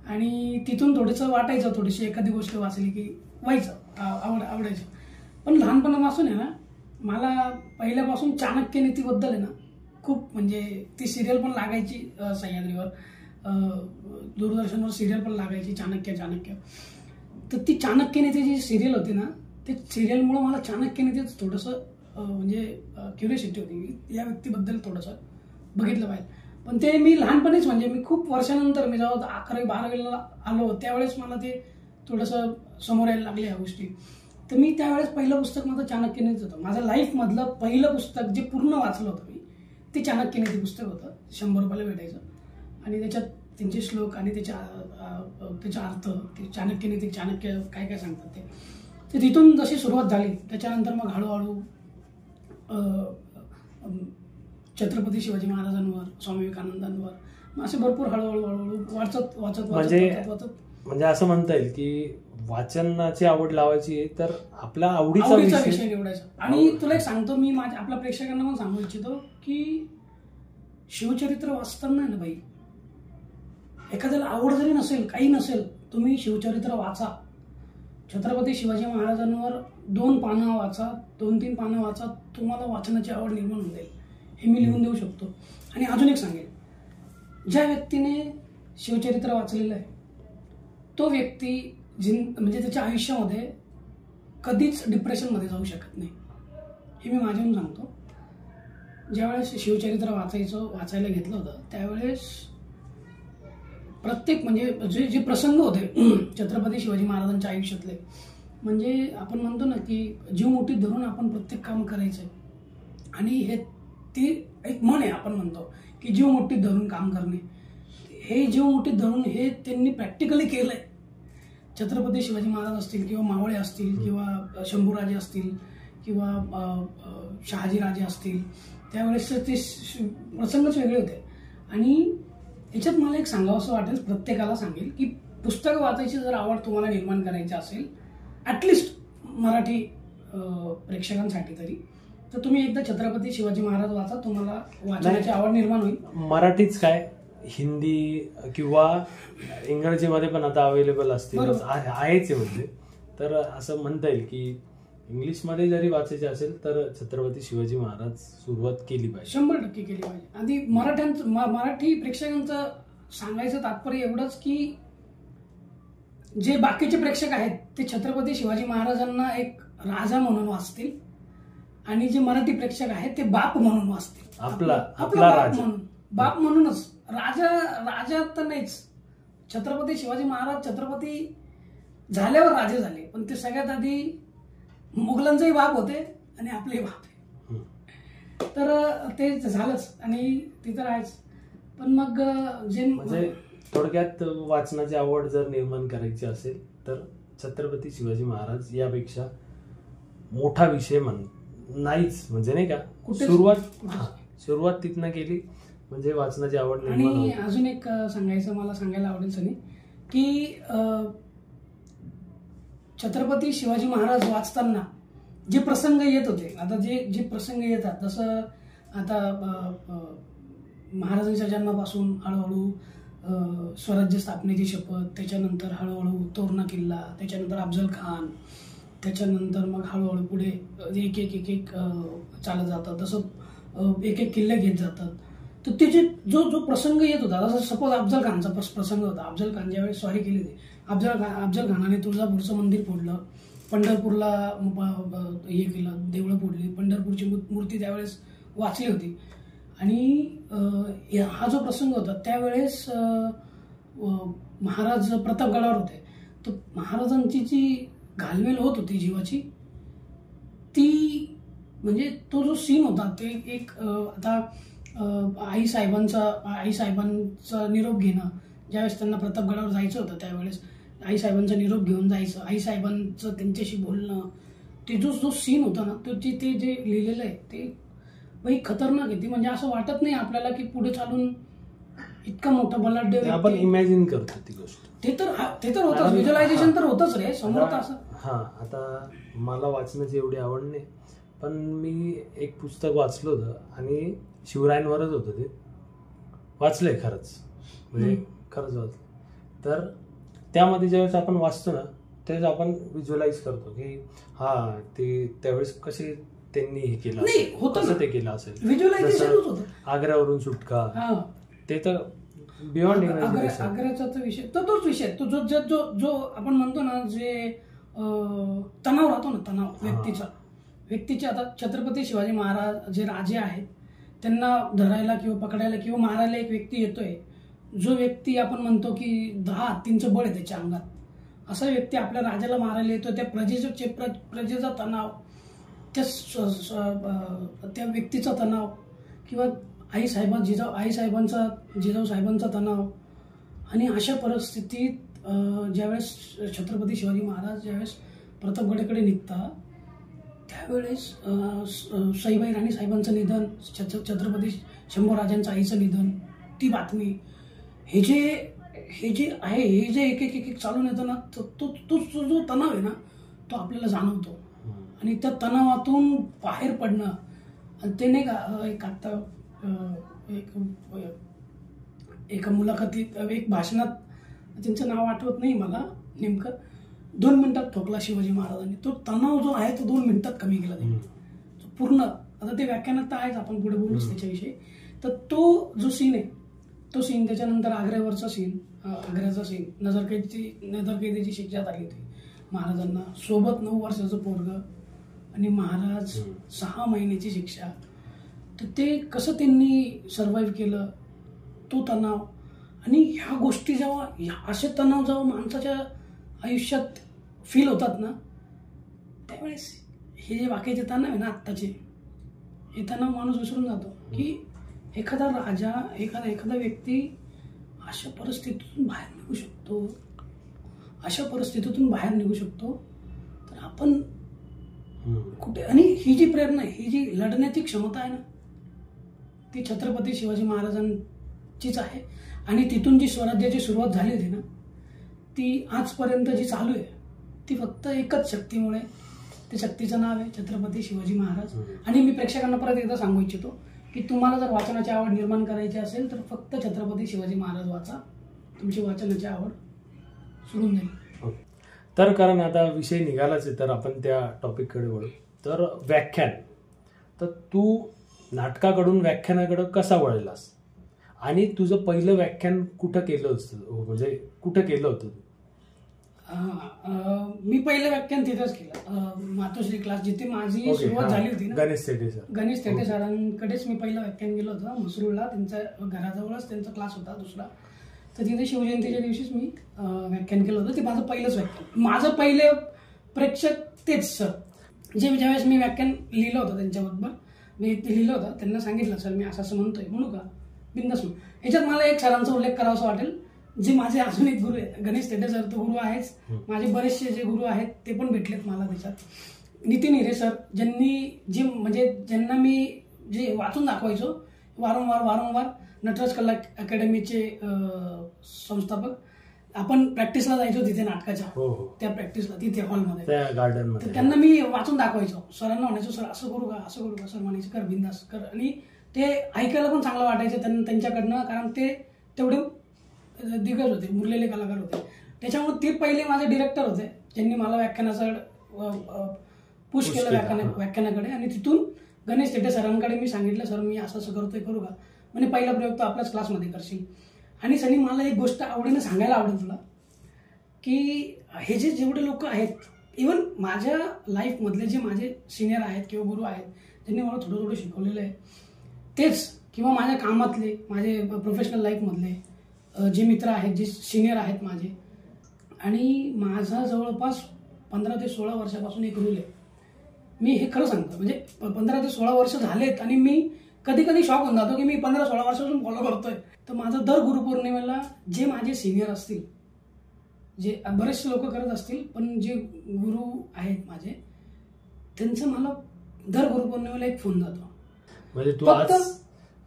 आणि तिथून थोडंसं वाटायचं, थोडीशी एखादी गोष्ट वाचली की व्हायचं आवडायचं. पण लहानपणापासून आहे ना मला पहिल्यापासून चाणक्य नीतीबद्दल आहे ना खूप, म्हणजे ती सिरियल पण लागायची सह्याद्रीवर, दूरदर्शनवर सिरियल पण लागायची चाणक्य. तर ती चाणक्य नीती जी सिरियल होती ना, ते सिरियलमुळं मला चाणक्य नीतीच थोडंसं म्हणजे क्युरियोसिटी होती की या व्यक्तीबद्दल थोडंसं बघितलं पाहिजे. पण ते मी लहानपणीच, म्हणजे मी खूप वर्षानंतर, मी जेव्हा 11वी-12वीला आलो त्यावेळेस मला ते थोडंसं समोर यायला लागले ह्या गोष्टी. तर मी त्यावेळेस पहिलं पुस्तक माझं चाणक्य नीतीच होतं. माझं लाईफमधलं पहिलं पुस्तक जे पूर्ण वाचलं होतं मी, ते चाणक्य नीती पुस्तक होतं. 100 रुपयाला भेटायचं, आणि त्याच्यात त्यांचे श्लोक आणि त्याचा अर्थ, ते चाणक्य नीती, चाणक्य काय काय सांगतात ते तिथून जशी सुरुवात झाली. त्याच्यानंतर मग हळूहळू छत्रपती शिवाजी महाराजांवर, स्वामी विवेकानंदांवर, असे भरपूर हळूहळू वाचत. म्हणजे असं म्हणता येईल की वाचनाची आवड लावायची तर आपल्या आवडीचा विषय निवडायचा. आणि तुला एक सांगतो मी, आपल्या प्रेक्षकांना पण सांगू इच्छितो की शिवचरित्र वाचताना ना भाई, एखाद्याला आवड जरी नसेल, काही नसेल, तुम्ही शिवचरित्र वाचा. छत्रपती शिवाजी महाराजांवर 2 पानं वाचा, 2-3 पानं वाचा, तुम्हाला वाचनाची आवड निर्माण होऊन जाईल. हे मी लिहून देऊ शकतो. आणि अजून एक सांगेल, ज्या व्यक्तीने शिवचरित्र वाचलेलं आहे तो व्यक्ती म्हणजे त्याच्या आयुष्यामध्ये कधीच डिप्रेशनमध्ये जाऊ शकत नाही. हे मी माझ्याहून सांगतो. ज्यावेळेस शिवचरित्र वाचायला घेतलं होतं त्यावेळेस प्रत्येक, म्हणजे जे प्रसंग होते छत्रपती शिवाजी महाराजांच्या आयुष्यातले, म्हणजे आपण म्हणतो ना की जीव मुठीत धरून आपण प्रत्येक काम करायचं. आणि ती एक म्हण आहे, आपण म्हणतो की जीव मुठीत धरून काम करणे. हे जीव मुठीत धरून हे त्यांनी प्रॅक्टिकली केलंय. छत्रपती शिवाजी महाराज असतील किंवा मावळे असतील किंवा शंभूराजे असतील किंवा शहाजीराजे असतील, त्यावेळेस ते प्रसंगच वेगळे होते. आणि याच्यात मला एक सांगावं असं वाटेल, प्रत्येकाला सांगेल की पुस्तकं वाचायची जर आवड तुम्हाला निर्माण करायची असेल, ॲटलिस्ट मराठी प्रेक्षकांसाठी तरी, तर तुम्ही एकदा छत्रपती शिवाजी महाराज वाचा, तुम्हाला वाचनाची आवड निर्माण होईल. मराठीच काय, हिंदी किंवा इंग्रजीमध्ये पण आता अवेलेबल असतील, आहेच म्हणजे. तर असं म्हणता येईल की इंग्लिशमध्ये जरी वाचायचे असेल तर छत्रपती शिवाजी महाराज सुरुवात केली पाहिजे, 100% केली पाहिजे. आधी मराठी प्रेक्षकांचं सांगायचं तात्पर्य एवढंच की जे बाकीचे प्रेक्षक आहेत ते छत्रपती शिवाजी महाराजांना एक राजा म्हणून वाचतील, आणि जे मराठी प्रेक्षक आहेत ते बाप म्हणून वाचतील. आपला बाप म्हणूनच. राजा तर नाहीच. छत्रपती शिवाजी महाराज छत्रपती झाल्यावर राजे झाले, पण ते सगळ्यात आधी मुघलांचेही बाप होते आणि आपलेही बाप आहे. तर ते झालंच, आणि ते तर आहेच. पण मग जे म्हणजे थोडक्यात वाचनाची आवड जर निर्माण करायची असेल तर छत्रपती शिवाजी महाराज यापेक्षा मोठा विषय नाहीच, म्हणजे नाही का. सुरुवात तिथनं केली म्हणजे वाचनाची आवड निर्माण आणि होईल. अजून एक मला सांगायला आवडेल सनी की छत्रपती शिवाजी महाराज वाचताना जे प्रसंग येत होते, आता जे प्रसंग येतात, जसं आता महाराजांच्या जन्मापासून हळूहळू स्वराज्य स्थापनेची शपथ, त्याच्यानंतर हळूहळू तोरणा किल्ला, त्याच्यानंतर अफजल खान, त्याच्यानंतर मग हळूहळू पुढे एक एक एक चालत जातात, तसं एक एक किल्ले घेत जातात. तर त्याचे जो प्रसंग येत होता, जसं सपोज अफजल खानचा प्रसंग होता. अफजल खान ज्यावेळेस स्वारी केली होती, अफजल खानाने तुळजापूरचं मंदिर फोडलं, पंढरपूरला हे केलं, देवळं फोडली, पंढरपूरची मूर्ती त्यावेळेस वाचली होती. आणि हा जो प्रसंग होता त्यावेळेस महाराज प्रतापगडावर होते. तर महाराजांची जी घालमेल होत होती जीवाची, ती म्हणजे तो जो सीन होता ते एक आता आई साहेबांचा निरोप घेणं, ज्यावेळेस त्यांना प्रतापगडावर जायचं होतं त्यावेळेस आई साहेबांचा निरोप घेऊन जायचं, आई साहेबांचं त्यांच्याशी बोलणं, ते जो सीन होता ना, तो ते जे लिहिलेलं आहे ते बाई खतरनाक आहे. म्हणजे असं वाटत नाही आपल्याला की पुढे चालून इतका मोठा बलाढ्य आपण इमॅजिन करतो ती गोष्ट. ते तर होतच, व्हिज्युअलायझेशन तर होतच रे समोर असं. आता मला वाचण्याची एवढी आवड नाही, पण मी एक पुस्तक वाचलं होतं आणि शिवरायांवरच होतं ते. वाचलंय खरंच, म्हणजे खरंच वाचलं. तर त्यामध्ये ज्यावेळेस आपण वाचतो ना, त्यावेळेस आपण व्हिज्युअलाइज करतो की ते त्यावेळेस कसे त्यांनी हे केलं कसं ते केलं असेल. व्हिज्युअलायझेशन आग्र्यावरून सुटका, ते तर बियॉन्ड आग्र्याचा विषय तोच विषय तो जो आपण म्हणतो ना, जे तणाव राहतो ना, तणाव व्यक्तीचे आता छत्रपती शिवाजी महाराज जे राजे आहेत त्यांना धरायला किंवा पकडायला किंवा मारायला एक व्यक्ती येतोय, जो व्यक्ती आपण म्हणतो की 10 हत्तींचं बळ आहे त्याच्या अंगात, असा व्यक्ती आपल्या राजाला मारायला येतो. त्या प्रजेचा तणाव, त्या व्यक्तीचा तणाव किंवा जिजाऊ साहेबांचा तणाव. आणि अशा परिस्थितीत ज्यावेळेस छत्रपती शिवाजी महाराज ज्यावेळेस प्रतापगडाकडे निघतात त्यावेळेस सईबाई राणी साहेबांचं निधन, छत्रपती शंभूराजांच्या आईचं निधन, ती बातमी, हे जे आहे, हे जे एक एक चालून येतो ना, तो जो तणाव आहे ना तो आपल्याला जाणवतो. आणि त्या तणावातून बाहेर पडणं, आणि ते नाही का एक आता एका मुलाखतीत एक भाषणात, त्यांचं नाव आठवत नाही मला नेमकं, 2 मिनिटात ठोकला शिवाजी महाराजांनी. तो तणाव जो आहे तो 2 मिनिटात कमी केला त्यांनी पूर्ण. आता ते व्याख्यानात तर आहेच, आपण पुढे बोलूच त्याच्याविषयी. तर तो जो सीन आहे तो सीन, त्याच्यानंतर आग्र्यावरचा सीन, आग्र्याचा सीन, नजरकैदेची शिक्षा झाली होती महाराजांना, सोबत 9 वर्षाचं पोरग आणि महाराज 6 महिन्याची शिक्षा. तर ते कसं त्यांनी सर्व्हाइव्ह केलं, तो तणाव. आणि ह्या गोष्टी जेव्हा असे तणाव जेव्हा माणसाच्या आयुष्यात फील होतात ना, त्यावेळेस हे जे बाकीचे तणाव आहे ना आत्ताचे, हे तणाव माणूस विसरून जातो की एखादा राजा, एखादा व्यक्ती अशा परिस्थितीतून बाहेर निघू शकतो. तर आपण कुठे, आणि ही जी प्रेरणा आहे, ही जी लढण्याची क्षमता आहे ना, ती छत्रपती शिवाजी महाराजांचीच आहे. आणि तिथून जी स्वराज्याची सुरुवात झाली होती ना, ती आजपर्यंत जी चालू आहे, ती फक्त एकच शक्तीमुळे. त्या शक्तीचं नाव आहे छत्रपती शिवाजी महाराज. आणि मी प्रेक्षकांना परत एकदा सांगू इच्छितो की तुम्हाला जर वाचनाची आवड निर्माण करायची असेल तर फक्त छत्रपती शिवाजी महाराज वाचा, तुमची वाचनाची आवड सोडून जाईल. तर कारण आता विषय निघालाच आहे, तर आपण त्या टॉपिककडे वळू. तर व्याख्यान, तर तू नाटकाकडून व्याख्यानाकडे कसा वळलास, आणि तुझं पहिलं व्याख्यान कुठं केलं होतं, म्हणजे कुठं केलं होतं? मी पहिलं व्याख्यान तिथंच केलं, मातोश्री क्लास, जिथे माझी सुरुवात झाली होती ना, गणेश तेटे सरांकडेच मी पहिलं व्याख्यान केलं होतं म्हसरूळला. त्यांच्या घराजवळच त्यांचा क्लास होता दुसरा. तर तिथे शिवजयंतीच्या दिवशीच मी व्याख्यान केलं होतं. ते माझं पहिलंच व्याख्यान, माझं पहिले प्रेक्षक तेच सर. ज्यावेळेस मी व्याख्यान लिहिलं होतं त्यांच्याबरोबर, मी ते लिहिलं होतं, त्यांना सांगितलं सर मी असं म्हणतोय, म्हणू का? बिंदास. याच्यात मला एक सरांचा उल्लेख करावासा वाटेल, जे माझे अजून एक गुरु आहेत. गणेश तेटे सर तो गुरु आहेच, माझे बरेचसे जे गुरु आहेत ते पण भेटलेत मला त्याच्यात. नितीन हिरे सर, ज्यांना मी जे वाचून दाखवायचो वारंवार, नटराज कला अकॅडमीचे संस्थापक. आपण प्रॅक्टिसला जायचो तिथे नाटकाच्या, त्या प्रॅक्टिसला तिथे हॉलमध्ये, त्या गार्डनमध्ये. त्यांना मी वाचून दाखवायचो. सरांना म्हणायचो, सर असं करू का सर म्हणायचं, कर बिंदास कर. आणि ते ऐकायला पण चांगलं वाटायचं त्यांच्याकडनं, कारण ते तेवढे दिग्गज होते, मुरलेले कलाकार होते. त्याच्यामुळे ते पहिले माझे डिरेक्टर होते, ज्यांनी मला व्याख्यानाचा पुश केलं व्याख्यानाकडे. आणि तिथून गणेश तेटे सरांकडे मी सांगितलं, सर मी असं करतोय, करू का? म्हणजे पहिला प्रयोग तो आपल्याच क्लासमध्ये करशील. आणि सनी मला एक गोष्ट आवडीने सांगायला आवडेल तुला, की हे जेवढे लोक आहेत, इव्हन माझ्या लाईफमधले जे माझे सिनियर आहेत किंवा गुरु आहेत, ज्यांनी मला थोडं शिकवलेलं आहे, तेच किंवा माझ्या कामातले, माझे प्रोफेशनल लाईफमधले जे मित्र आहेत, जे सिनियर आहेत माझे, आणि माझा जवळपास 15 ते 16 वर्षापासून एक रूल आहे. मी हे खरं सांगतो, म्हणजे 15 ते 16 वर्ष झालेत आणि मी कधी शॉक होऊन जातो की मी 15-16 वर्षापासून फॉलो करतोय. तर माझं दर गुरुपौर्णिमेला जे माझे सिनियर असतील, जे बरेचसे लोक करत असतील, पण जे गुरु आहेत माझे, त्यांचं मला दर गुरुपौर्णिमेला एक फोन जातो. म्हणजे तू आज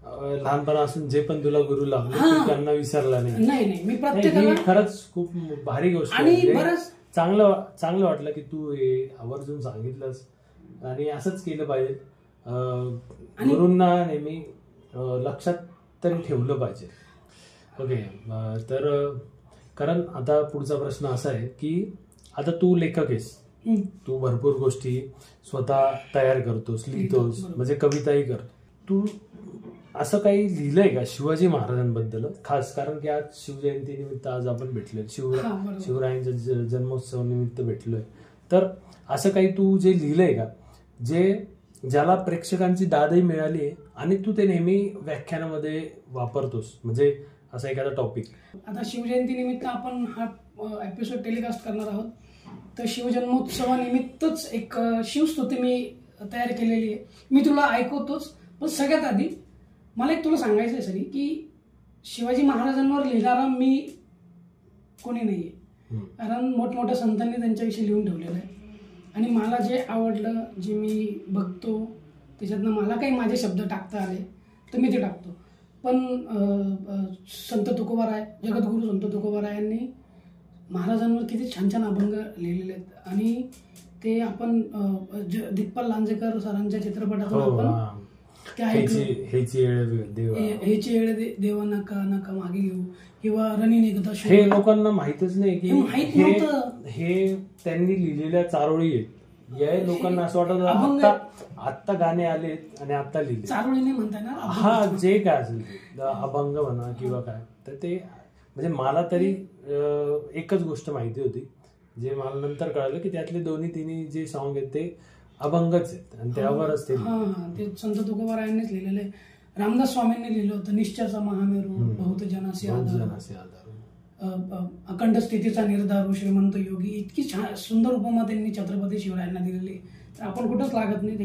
लहानपणापासून जे पण तुला गुरु लागले त्यांना विसरला नाही. मी प्रत्येकाला खरंच खूप भारी गोष्ट आणि बरंच चांगलं वाटलं की तू हे आवर्जून सांगितलंस. आणि असंच केलं पाहिजे. गुरूंना नेहमी लक्षात तरी ठेवलं पाहिजे. ओके, तर कारण आता पुढचा प्रश्न असा आहे की आता तू लेखक आहेस, तू भरपूर गोष्टी स्वतः तयार करतोस, लिहितोस, म्हणजे कविताही करतो. तू असं काही लिहिलंय का शिवाजी महाराजांबद्दल खास? कारण की आज शिवजयंती निमित्त आज आपण भेटलोय, शिवरायांच्या जन्मोत्सव निमित्त भेटलोय. तर असं काही तू जे लिहिलंय का, ज्याला प्रेक्षकांची दादही मिळाली आणि तू ते नेहमी व्याख्यानामध्ये वापरतोस, म्हणजे असा एखादा टॉपिक? आता शिवजयंती निमित्त आपण हा एपिसोड टेलिकास्ट करणार आहोत, तर शिवजन्मोत्सवानिमित्तच एक शिवस्तुती मी तयार केलेली आहे. मी तुला ऐकवतोच, पण सगळ्यात आधी मला एक तुला सांगायचं आहे सरी, की शिवाजी महाराजांवर लिहिणारा मी कोणी नाहीये. कारण मोठमोठ्या संतांनी त्यांच्याविषयी लिहून ठेवलेलं आहे. आणि मला जे आवडलं, जे मी बघतो, त्याच्यातनं मला काही माझे शब्द टाकता आले तर मी ते टाकतो. पण संत तुकोबाराय, जगद्गुरू संत तुकोबारायांनी महाराजांवर किती छान छान अभंग लिहिलेले आहेत. आणि ते आपण दिग्पाल लांजेकर सरांच्या चित्रपटातून आपण ते ऐकलं, हेची येळे देवा नका मागे घेऊ, किंवा रणी एकदा. हे लोकांना माहितच नाही की हे त्यांनी लिहिलेल्या चारोळी आहेत. या लोकांना असं वाटतं आत्ता गाणे आलेत आणि आत्ता लिहिले. चारोळी नाही म्हणता ना, हा जे काय असेल अभंग म्हणा किंवा काय, तर ते म्हणजे मला तरी एकच गोष्ट माहिती होती, जे मला नंतर कळलं की त्यातले दोन्ही जे सॉंग आहेत ते अभंगच आहेत आणि त्यावरच ते संत तुकोबारायांनीच लिहिलेलं आहे. रामदास स्वामींनी लिहिलं होतं, निश्चयाचा महामेरू बहुत जनासी आधार, अखंड स्थितीचा निर्धारू श्रीमंत योगी. इतकी छान सुंदर उपमा त्यांनी छत्रपती शिवरायांना दिलेली, तर आपण कुठंच लागत नाही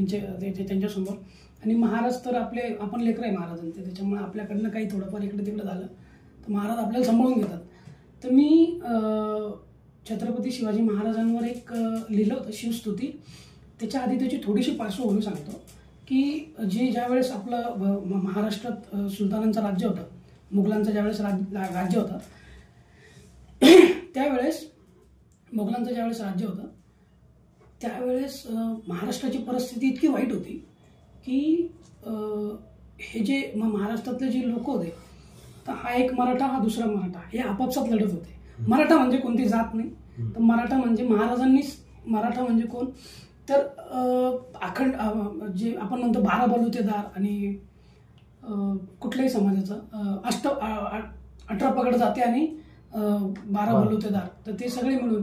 त्यांच्यासमोर. आणि महाराज तर आपण लेकर आहे महाराजांचे, त्याच्यामुळे आपल्याकडनं काही थोडंफार इकडे तिकडे झालं तर महाराज आपल्याला सांभाळून घेतात. तर मी छत्रपती शिवाजी महाराजांवर एक लिहिलं होतं शिवस्तुती. त्याच्या आधी त्याची थोडीशी पार्श्वभूमी सांगतो, की ज्यावेळेस आपलं महाराष्ट्रात सुलतानांचं राज्य होतं, मुघलांचं ज्यावेळेस राज्य होतं, त्यावेळेस त्यावेळेस महाराष्ट्राची परिस्थिती इतकी वाईट होती की हे जे महाराष्ट्रातले जे लोक होते, तर हा एक मराठा, हा दुसरा मराठा, हे आपापसात लढत होते. मराठा म्हणजे कोणती जात नाही, तर मराठा म्हणजे महाराजांनीच. मराठा म्हणजे कोण, तर अखंड जे आपण म्हणतो 12 बलुतेदार आणि कुठल्याही समाजाचं 18 पगड जाते आणि 12 बलुतेदार, तर ते सगळे मिळून,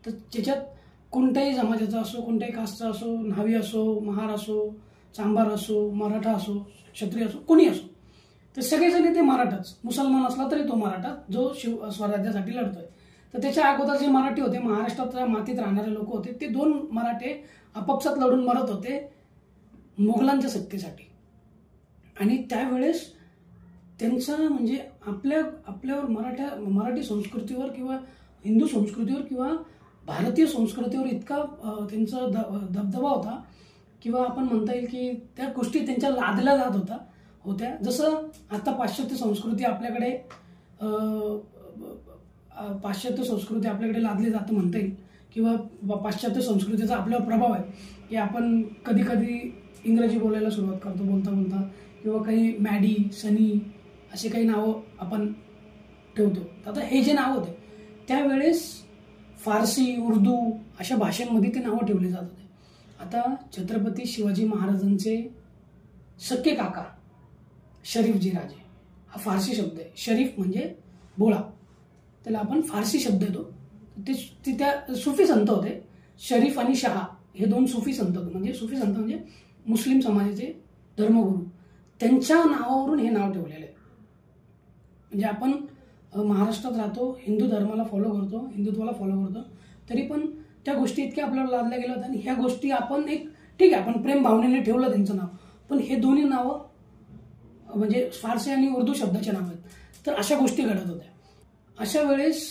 तर त्याच्यात कोणत्याही समाजाचा असो, कोणत्याही कास्टचा असो, न्हावी असो, महार असो, चांभार असो, मराठा असो, क्षत्रिय असो, कोणी असो, तर सगळेजण ते मराठाच. मुसलमान असला तरी तो मराठा जो स्वराज्यासाठी लढतोय. तर त्याच्या अगोदर जे मराठी होते, महाराष्ट्राच्या मातीत राहणारे लोक होते, ते 2 मराठे आपापसात लढून मरत होते मुघलांच्या सत्तेसाठी. आणि त्यावेळेस त्यांचा म्हणजे आपल्यावर मराठी संस्कृतीवर किंवा हिंदू संस्कृतीवर किंवा भारतीय संस्कृतीवर इतका त्यांचा दबदबा होता किंवा आपण म्हणता येईल की त्या गोष्टी त्यांच्या लादल्या जात होत्या. जसं आता पाश्चात्य संस्कृती आपल्याकडे लादली जातं म्हणता येईल किंवा पाश्चात्य संस्कृतीचा आपल्यावर प्रभाव आहे की आपण कधी कधी इंग्रजी बोलायला सुरुवात करतो बोलता किंवा काही मॅडी, सनी असे काही नावं आपण ठेवतो. आता हे जे नाव होते त्यावेळेस फारसी, उर्दू अशा भाषांमध्ये ते नावं ठेवली जात होते. आता छत्रपती शिवाजी महाराजांचे सख्खे काका शरीफजी राजे हा फारसी शब्द आहे. शरीफ म्हणजे भोळा, त्याला आपण फारसी शब्द येतो. ते त्या सुफी संत होते. शरीफ आणि शहा हे 2 सुफी संत होते. म्हणजे सुफी संत म्हणजे मुस्लिम समाजाचे धर्मगुरू, त्यांच्या नावावरून हे नाव ठेवलेलं आहे. म्हणजे आपण महाराष्ट्रात राहतो, हिंदू धर्माला फॉलो करतो, हिंदुत्वाला फॉलो करतो, तरी पण त्या गोष्टी इतक्या आपल्याला लादल्या गेल्या होत्या आणि ह्या गोष्टी आपण ठीक आहे आपण प्रेम भावनेने ठेवलं त्यांचं नाव, पण हे दोन्ही नावं म्हणजे फारसी आणि उर्दू शब्दाचे नाव आहेत. तर अशा गोष्टी घडत होत्या. अशा वेळेस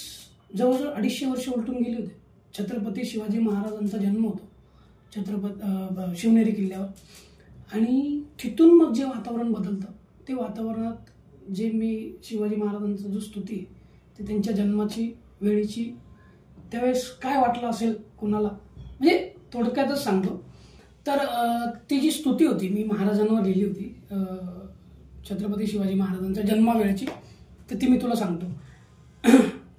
जवळजवळ 250 वर्ष उलटून गेली होते. छत्रपती शिवाजी महाराजांचा जन्म होतो शिवनेरी किल्ल्यावर आणि तिथून मग जे वातावरण बदलतं ते वातावरणात जे मी शिवाजी महाराजांचा जो स्तुती आहे ते त्यांच्या जन्माची वेळीची त्यावेळेस काय वाटलं असेल कोणाला, म्हणजे थोडक्यातच सांगतो. तर ती जी स्तुती होती मी महाराजांवर लिहिली होती छत्रपती शिवाजी महाराजांच्या जन्मावेळेची, तर ती मी तुला सांगतो.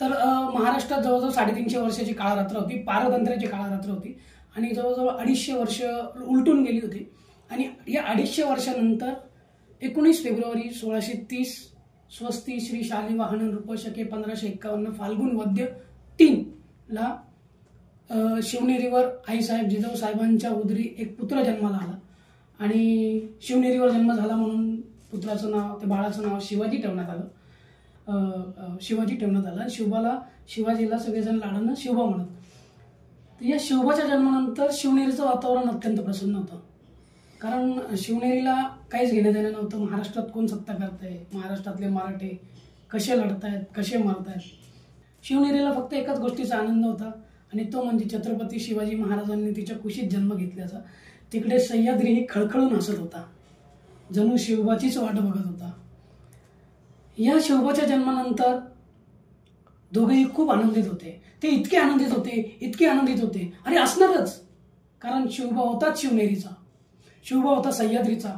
तर महाराष्ट्रात जवळजवळ 350 वर्षाची काळरात्र होती, पारतंत्र्याची काळरात्र होती आणि जवळजवळ 250 वर्ष उलटून गेली होती. आणि या 250 वर्षानंतर 19 फेब्रुवारी 1630 स्वस्ती श्री शालिवाहन रूपशके 1551 फाल्गुन वद्य 3 ला शिवनेरीवर आईसाहेब जिजाऊ साहेबांच्या उदरी एक पुत्र जन्माला आला आणि शिवनेरीवर जन्म झाला म्हणून पुत्राचं नाव, त्या बाळाचं नाव शिवाजी ठेवण्यात आलं. शिवाजीला सगळेजण लाडानं शिवबा म्हणत. या शिवबाच्या जन्मानंतर शिवनेरीचं वातावरण अत्यंत प्रसन्न होतं, कारण शिवनेरीला काहीच घेणं देणं नव्हतं. महाराष्ट्रात कोण सत्ता करतंय, महाराष्ट्रातले मराठे कसे लढतायत, कसे मारतायत. शिवनेरीला फक्त एकाच गोष्टीचा आनंद होता आणि तो म्हणजे छत्रपती शिवाजी महाराजांनी तिच्या कुशीत जन्म घेतल्याचा. तिकडे सह्याद्री खळखळून हसत होता, जणू शिवबाचीच वाट बघत होता. या शिवबाच्या जन्मानंतर दोघेही खूप आनंदित होते. ते इतके आनंदित होते आणि असणारच, कारण शिवबा होताच शिवनेरीचा, शिवबा होता सह्याद्रीचा,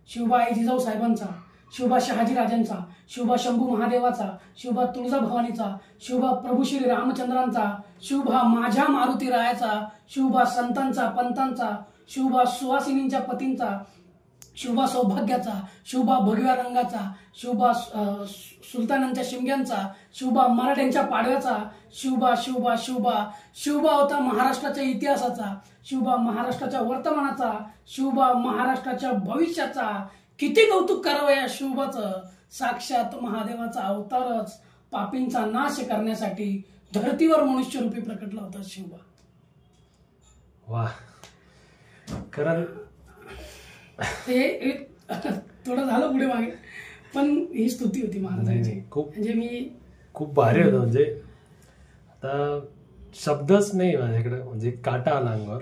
शिवबा आई जिजाऊ साहेबांचा, शिवबा शहाजी राजांचा, शिवबा शंभू महादेवाचा, शिवबा तुळजाभवानीचा, शिवबा प्रभू श्री रामचंद्रांचा, शिवबा माझ्या मारुती रायाचा, शिवबा संतांचा पंतांचा, शिवबा सुवासिनींच्या पतींचा, शिवबा सौभाग्याचा, शिवबा भगव्या रंगाचा, शिवबा सुलतानांच्या शिमग्यांचा, शिवबा मराठ्यांच्या पाडव्याचा, शिवबा होता महाराष्ट्राच्या इतिहासाचा, शिवबा महाराष्ट्राच्या वर्तमानाचा, शिवबा महाराष्ट्राच्या भविष्याचा. किती कौतुक करावं या शिवबाचं, साक्षात महादेवाचा अवतारच पापींचा नाश करण्यासाठी धरतीवर मनुष्यरूपी प्रकटला होता शिवबा. वा, कारण ते थोडं झालं पुढे मागे, पण ही स्तुती होती महाराजांची. खूप भारी होतं. म्हणजे आता शब्दच नाही माझ्याकडे, म्हणजे काटा आला अंगावर.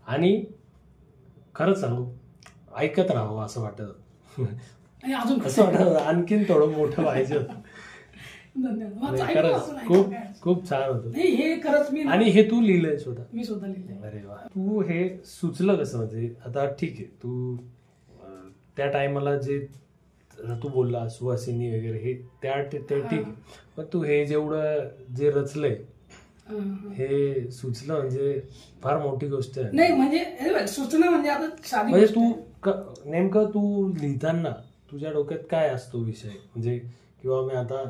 आणि खरंच सांगू, ऐकत राहावं असं वाटत आणि अजून असं वाटत आणखीन थोडं मोठं व्हायचं होतं. खरंच खूप छान होतं. हे खरंच मी, आणि हे तू लिहिलंय स्वतः? मी स्वतः लिहिलंय. अरे वा. तू हे सुचलं कसं? म्हणजे आता ठीक आहे, तू त्या टायमाला जे तू बोलला सुवासिनी वगैरे हे त्या ठीक आहे, पण तू हे जेवढं जे रचलंय हे सुचलं म्हणजे फार मोठी गोष्ट आहे. नाही म्हणजे सुचना म्हणजे आता साधी म्हणजे तू नेमकं तू लिहिताना तुझ्या डोक्यात काय असतो विषय, म्हणजे किंवा मी आता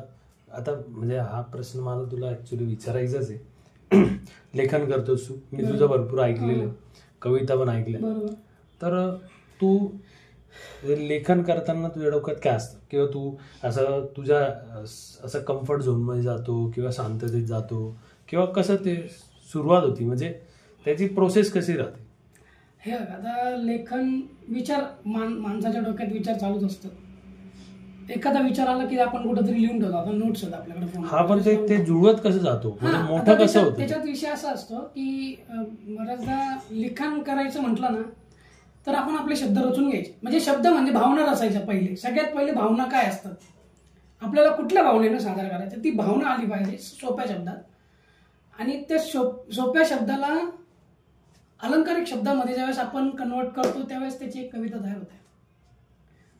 म्हणजे हा प्रश्न मला तुला ऍक्च्युली विचारायचाच आहे. लेखन करतोस तू, मी तुझं भरपूर ऐकलेलं, कविता पण ऐकल्या, तर तू लेखन करताना तुझ्या डोक्यात काय असतं, किंवा तू असं तुझ्या असं कम्फर्ट झोनमध्ये जातो किंवा शांततेत जातो, किंवा कसं ते सुरुवात होती, म्हणजे त्याची प्रोसेस कशी राहते? हे आता लेखन विचार माणसाच्या डोक्यात विचार चालूच असतात. एखादा विचार आला की आपण कुठेतरी लिहून ठेवतो. आता नोट्स आहेत आपल्याकडे फोन. हा, पण ते जुळवत कसं जातो, म्हणजे मोठं कसं होतं त्याच्यात विषय असा असतो की बऱ्याचदा लिखाण करायचं म्हटलं ना तर आपण आपले शब्द रचून घ्यायचे. म्हणजे शब्द म्हणजे भावना रचायच्या. पहिले सगळ्यात पहिले भावना काय असतात, आपल्याला कुठल्या भावनेनं सादर करायचं, ती भावना आली पाहिजे सोप्या शब्दात. आणि त्या सोप्या शब्दाला अलंकारिक शब्दामध्ये ज्यावेळेस आपण कन्वर्ट करतो त्यावेळेस त्याची एक कविता तयार होते.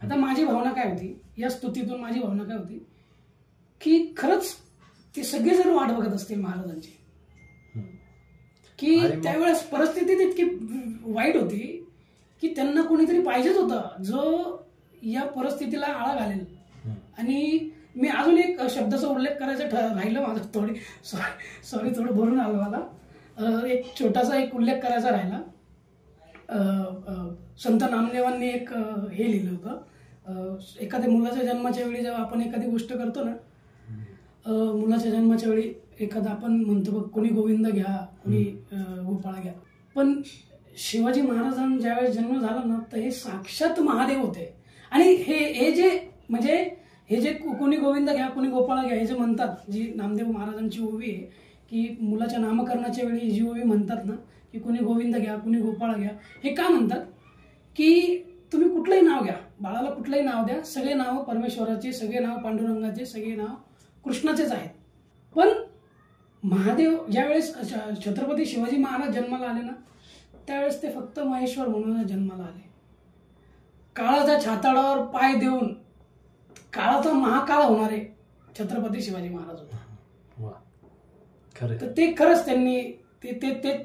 आता माझी भावना काय होती या स्तुतीतून, माझी भावना काय होती की खरंच ते सगळे जर वाट बघत असतील महाराजांची, की त्यावेळेस परिस्थिती इतकी वाईट होती की त्यांना कोणीतरी पाहिजेच होतं जो या परिस्थितीला आळा घालेल. आणि मी अजून एक शब्दाचा उल्लेख करायचा राहिलं माझं, सॉरी थोडं भरून आलं मला. एक छोटासा एक उल्लेख करायचा राहिला. संत नामदेवांनी एक हे लिहिलं होतं, एखाद्या मुलाच्या जन्माच्या वेळी जेव्हा आपण एखादी गोष्ट करतो ना, मुलाच्या जन्माच्या वेळी एखादा आपण म्हणतो बघ, कोणी गोविंद घ्या, कोणी गोपाळ घ्या. पण शिवाजी महाराजांचा ज्यावेळेस जन्म झाला ना तर हे साक्षात महादेव होते. आणि हे जे कोणी गोविंद घ्या, कोणी गोपाळ घ्या हे जे म्हणतात, जी नामदेव महाराजांची ओवी आहे की मुलाच्या नामकरणाच्या वेळी जी ओवी म्हणतात ना की कोणी गोविंद घ्या, कोणी गोपाळ घ्या, हे का म्हणतात की तुम्ही कुठलंही नाव घ्या, बाळाला कुठलंही नाव द्या, सगळे नाव परमेश्वराचे, सगळे नाव पांडुरंगाचे, सगळे नाव कृष्णाचेच आहेत. पण महादेव ज्यावेळेस छत्रपती शिवाजी महाराज जन्माला आले ना त्यावेळेस ते फक्त महेश्वर म्हणून जन्माला आले. काळाच्या छाताडावर पाय देऊन काळाचा महाकाळ होणारे छत्रपती शिवाजी महाराज होते. तर ते खरंच त्यांनी ते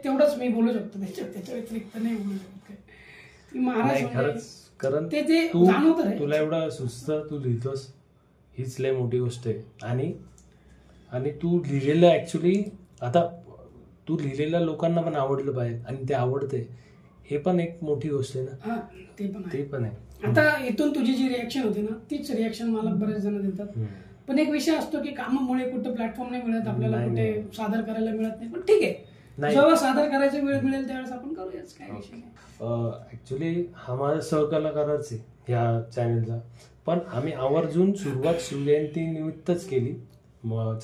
तेवढंच मी बोलू शकतो, त्याच्या व्यतिरिक्त नाही बोलू शकत. महाराज खरंच, कारण ते जाणवत रे. तुला एवढा सुस्त तू लिहितोस हीच लय मोठी गोष्ट आहे. आणि तू लिहिलेलं ऍक्च्युली आता तू लिहिलेल्या लोकांना पण आवडलं पाहिजे आणि ते आवडते, हे पण एक मोठी गोष्ट आहे ना. ते पण आहे. आता इथून तुझी जी रिॲक्शन होती ना तीच रिॲक्शन मला बरेच जण देतात. पण एक विषय असतो की कामामुळे कुठं प्लॅटफॉर्म नाही मिळत आपल्याला, कुठे सादर करायला मिळत नाही. पण ठीक आहे, जेव्हा सादर करायचा वेळ मिळेल त्यावेळेस आपण करूयाच, काय विषय नाही. ऍक्च्युली हा माझा सहकलाकारच आहे ह्या चॅनलचा, पण आम्ही आवर्जून सुरुवात शिवजयंती निमित्तच केली,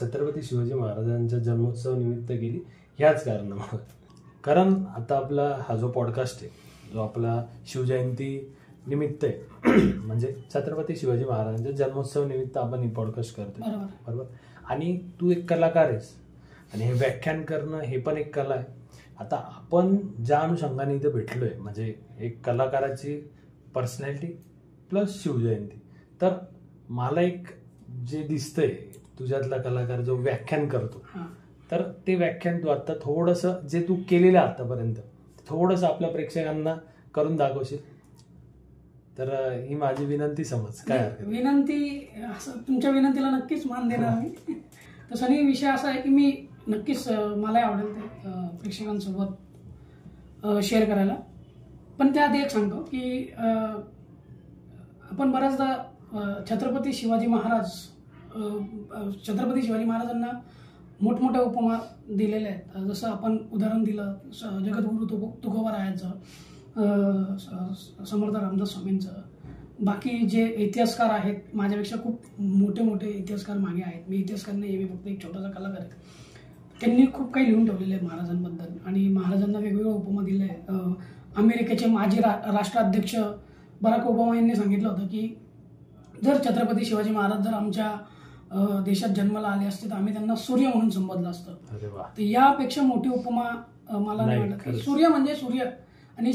छत्रपती शिवाजी महाराजांच्या जन्मोत्सव निमित्त केली ह्याच कारणामुळे. कारण आता आपला हा जो पॉडकास्ट आहे जो आपला शिवजयंती निमित्त आहे म्हणजे छत्रपती शिवाजी महाराजांच्या जन्मोत्सव निमित्त आपण ही पॉडकास्ट करतो, बरोबर. आणि तू एक कलाकार आहेस आणि हे व्याख्यान करणं हे पण एक कला आहे. आता आपण ज्या अनुषंगाने इथं भेटलोय म्हणजे एक कलाकाराची पर्सनॅलिटी प्लस शिवजयंती, तर मला एक जे दिसतंय तुझ्यातला कलाकार जो व्याख्यान करतो, तर ते व्याख्यान तू आता थोडंसं जे तू केलेलं आतापर्यंत थोडंसं आपल्या प्रेक्षकांना करून दाखवशील तर ही माझी विनंती समज. काय विनंती, असं तुमच्या विनंतीला नक्कीच मान देणार मी. तसं नाही, विषय असा आहे की मी नक्कीच मलाही आवडेल ते प्रेक्षकांसोबत शेअर करायला. पण त्याआधी एक सांगतो की आपण बऱ्याचदा छत्रपती शिवाजी महाराजांना मोठमोठ्या उपमा दिलेल्या आहेत. जसं आपण उदाहरण दिलं जगद्गुरु तुकोबारायांचं, समर्थ रामदास स्वामींचं, बाकी जे इतिहासकार आहेत माझ्यापेक्षा खूप मोठे मोठे इतिहासकार मागे आहेत. मी इतिहासकार नाही, मी फक्त एक छोटासा कलाकार आहे. त्यांनी खूप काही लिहून ठेवलेलं आहे महाराजांबद्दल आणि महाराजांना वेगवेगळ्या उपमा दिल्या आहेत. अमेरिकेचे माजी राष्ट्राध्यक्ष बराक ओबामा यांनी सांगितलं होतं की जर छत्रपती शिवाजी महाराज जर आमच्या देशात जन्माला आले असते तर आम्ही त्यांना सूर्य म्हणून संबोधलं असतं. तर यापेक्षा मोठी उपमा मला नाही वाटत. सूर्य म्हणजे सूर्य आणि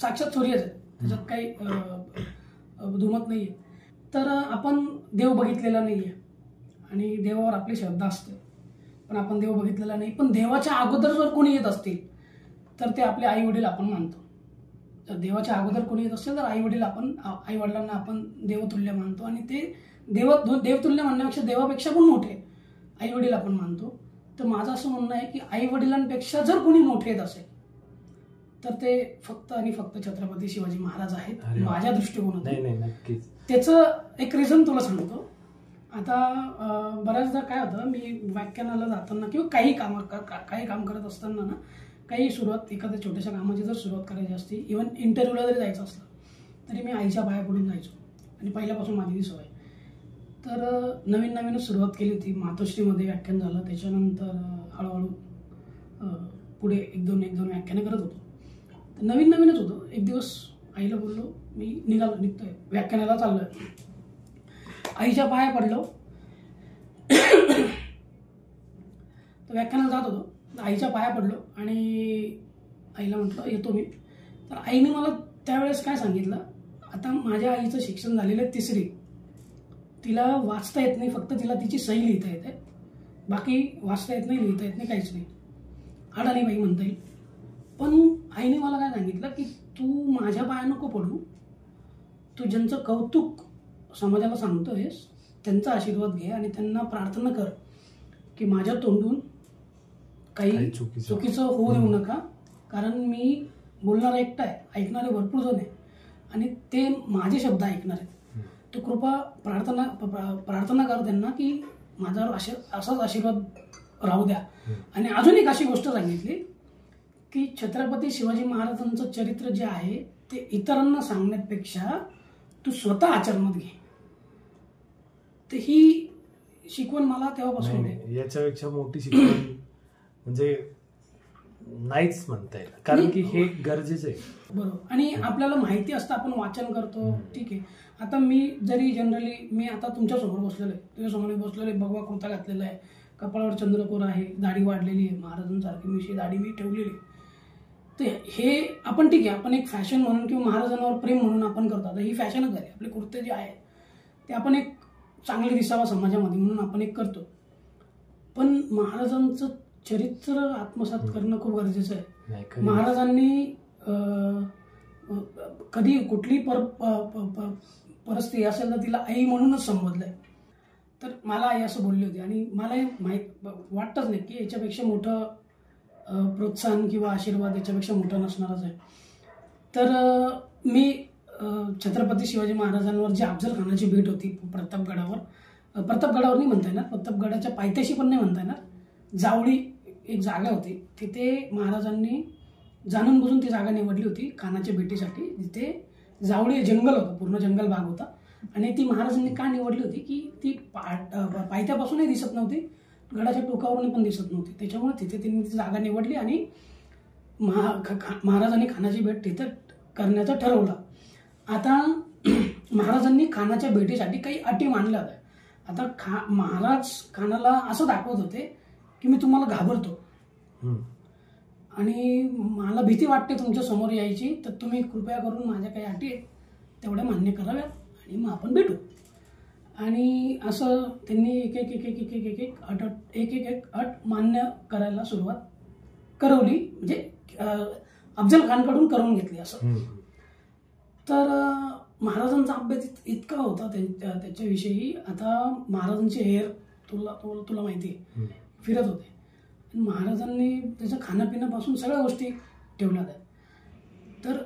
साक्षात सूर्यच आहे, त्याच्यात काही दुमत नाहीये. तर आपण देव बघितलेला नाहीये आणि देवावर आपली श्रद्धा असते, पण आपण देव बघितलेला नाही. पण देवाच्या अगोदर जर कोणी येत असतील तर ते आपले आई वडील आपण मानतो. जर देवाच्या अगोदर कोणी येत असेल तर आई वडिलांना आपण देवतुल्य मानतो आणि ते देवतुल्य म्हणण्यापेक्षा देवापेक्षा पण मोठे आई वडील आपण मानतो. तर माझं असं म्हणणं आहे की आई वडिलांपेक्षा जर कोणी मोठे येत असेल तर ते फक्त आणि फक्त छत्रपती शिवाजी महाराज आहेत माझ्या दृष्टिकोनातून. त्याचं एक रिझन तुला सांगतो. आता बऱ्याचदा काय होतं, मी व्याख्यानाला जाताना किंवा काही काम करत असताना ना, काही सुरुवात एखाद्या छोट्याशा कामाची जर सुरुवात करायची असती, इव्हन इंटरव्ह्यूला जरी जायचं असलं तरी मी आईच्या पाया पडून जायचो आणि पहिल्यापासून माझी ती सवय. तर नवीन नवीनच सुरुवात केली होती. मातोश्रीमध्ये व्याख्यान झालं, त्याच्यानंतर हळूहळू पुढे एक दोन व्याख्यानं करत होतो. तर नवीन नवीनच होतो. एक दिवस आईला बोललो, मी निघतोय व्याख्यानाला चाललोय. आईच्या पाया पडलो. तर व्याख्यानाला जात होतो, आईच्या पाया पडलो आणि आईला म्हटलं येतो मी. तर आईने मला त्यावेळेस काय सांगितलं, आता माझ्या आईचं शिक्षण झालेलं आहे 3री. तिला वाचता येत नाही, फक्त तिला तिची सही लिहिता येते, बाकी वाचता येत नाही, लिहिता येत नाही, काहीच नाही. अडाणी बाई म्हणता येईल. पण आईने मला काय सांगितलं की तू माझ्या पाया नको पडू, तू ज्यांचं कौतुक समाजाला सांगतोयस त्यांचा आशीर्वाद घे आणि त्यांना प्रार्थना कर की माझ्या तोंडून काही चुकीचं होऊ देऊ नका, कारण मी बोलणारा एकटा आहे, ऐकणारे भरपूर जण आहे आणि ते माझे शब्द ऐकणार आहेत. तू कृपा प्रार्थना कर त्यांना की माझ्यावर असाच आशीर्वाद राहू द्या. आणि अजून एक अशी गोष्ट सांगितली की छत्रपती शिवाजी महाराजांचं चरित्र जे आहे ते इतरांना सांगण्यापेक्षा तू स्वतः आचरणात घे. तर ही शिकवण मला तेव्हापासून याच्यापेक्षा मोठी शिकवण म्हणजे नाहीच म्हणता येईल, कारण की हे गरजेचं आहे. बरोबर. आणि आपल्याला माहिती असतं, आपण वाचन करतो, ठीक आहे. आता मी जरी जनरली मी आता तुमच्यासमोर बसलेलो आहे, तुझ्यासमोर बसलेलो आहे, भगवा कुर्ता घातलेला आहे, कपाळावर चंद्रकोर आहे, दाढी वाढलेली आहे, महाराजांसारखी मिशी दाढी मी ठेवलेली. तर हे आपण ठीक आहे, आपण एक फॅशन म्हणून किंवा महाराजांवर प्रेम म्हणून आपण करतो. आता ही फॅशनच झाली. आपले कुर्ते जे आहे ते आपण एक चांगले दिसावा समाजामध्ये म्हणून आपण एक करतो. पण महाराजांचं चरित्र आत्मसात करणं खूप गरजेचं आहे. महाराजांनी कधी कुठली परिस्थिती असेल तर तिला आई म्हणूनच संबोधलंय. तर मला आई असं बोलली होती आणि मला माहीत वाटतच नाही की याच्यापेक्षा मोठं प्रोत्साहन किंवा आशीर्वाद याच्यापेक्षा मोठा नसणारच आहे. तर मी छत्रपती शिवाजी महाराजांवर जी अफजल खानाची भेट होती प्रतापगडावर नाही म्हणता येणार, प्रतापगडाच्या पायथ्याशी पण नाही म्हणता येणार, जावळी एक जागा होती, तिथे महाराजांनी जाणून बुजून ती जागा निवडली होती खानाच्या भेटीसाठी. तिथे जावळी जंगल होतं, पूर्ण जंगल भाग होता आणि ती महाराजांनी का निवडली होती की ती पायथ्यापासूनही दिसत नव्हती, गडाच्या टोकावरून पण दिसत नव्हती. त्याच्यामुळे तिथे त्यांनी ती जागा निवडली आणि महाराजांनी खानाची भेट तिथे करण्याचं ठरवलं. आता महाराजांनी खानाच्या भेटीसाठी काही अटी मांडल्या होत्या. आता महाराज खानाला असं दाखवत होते की मी तुम्हाला घाबरतो आणि मला भीती वाटते तुमच्या समोर यायची, तर तुम्ही कृपया करून माझ्या काही अटी आहेत तेवढ्या मान्य कराव्यात आणि मग आपण भेटू. आणि असं त्यांनी एक अट मान्य करायला सुरुवात करवली, म्हणजे अफजल खानकडून करून घेतली असं. तर महाराजांचा अभ्यास इतका होता त्याच्याविषयी. आता महाराजांचे हेर तुला माहिती आहे फिरत होते. महाराजांनी त्याचं खाण्यापिण्यापासून सगळ्या गोष्टी ठेवल्या होत्या. तर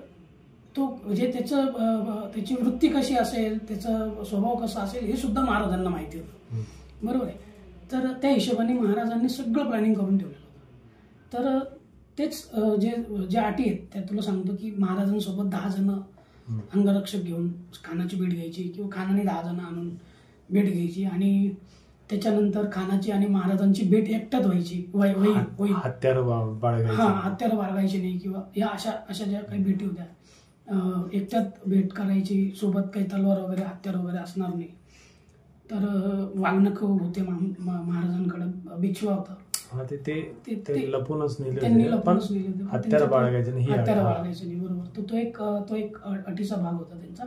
तो म्हणजे त्याची वृत्ती कशी असेल, त्याचा स्वभाव कसा असेल हे सुद्धा महाराजांना माहिती होतं. बरोबर आहे. तर त्या हिशोबाने महाराजांनी सगळं प्लॅनिंग करून ठेवलेलं होतं. तर तेच ज्या अटी आहेत त्या तुला सांगतो की महाराजांसोबत 10 जण अंगरक्षक घेऊन खानाची भेट घ्यायची किंवा खानाने 10 जण आणून भेट घ्यायची आणि त्याच्यानंतर खानाची आणि महाराजांची भेट एकट्यात व्हायची. हत्यार बाळगायचे नाही किंवा या अशा ज्या काही भेटी होत्या एकट्यात भेट करायची, सोबत काही तलवार वगैरे हत्यार वगैरे असणार नाही. तर वाघनख होते महाराजांकडे, बिछवा होता, ते लपूनच त्यांनी लपूनच नेले, हत्यार बाळगायचे नाही. बरोबर. तो एक अटीचा भाग होता त्यांचा.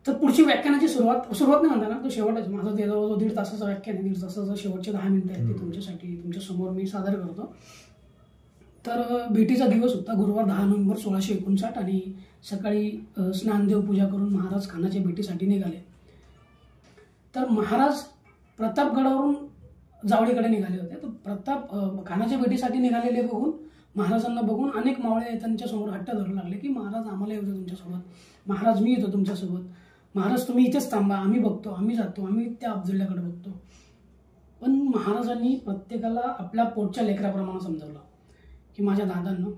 तर पुढची व्याख्यानाची सुरुवात नाही म्हणता ना, तो शेवटच माझा ते जवळजवळ 1.5 तासाचं व्याख्यान आहे. 1.5 तासाचं शेवटचे 10 मिनिटं आहेत ते तुमच्यासाठी तुमच्यासमोर मी सादर करतो. तर भेटीचा दिवस होता गुरुवार 10 नोव्हेंबर 1659 आणि सकाळी स्नानदेव पूजा करून महाराज खानाच्या भेटीसाठी निघाले. तर महाराज प्रतापगडावरून जावळीकडे निघाले होते. तर खानाच्या भेटीसाठी निघालेले बघून महाराजांना बघून अनेक मावळे त्यांच्या समोर हट्ट धरू लागले की महाराज आम्हाला येऊ दे तुमच्यासोबत, महाराज मी येतो तुमच्यासोबत, महाराज तुम्ही इथेच थांबा, आम्ही बघतो, आम्ही जातो, आम्ही त्या अफजलकडे बघतो. पण महाराजांनी प्रत्येकाला आपल्या पोटच्या लेकराप्रमाणे समजावलं की माझ्या दादांना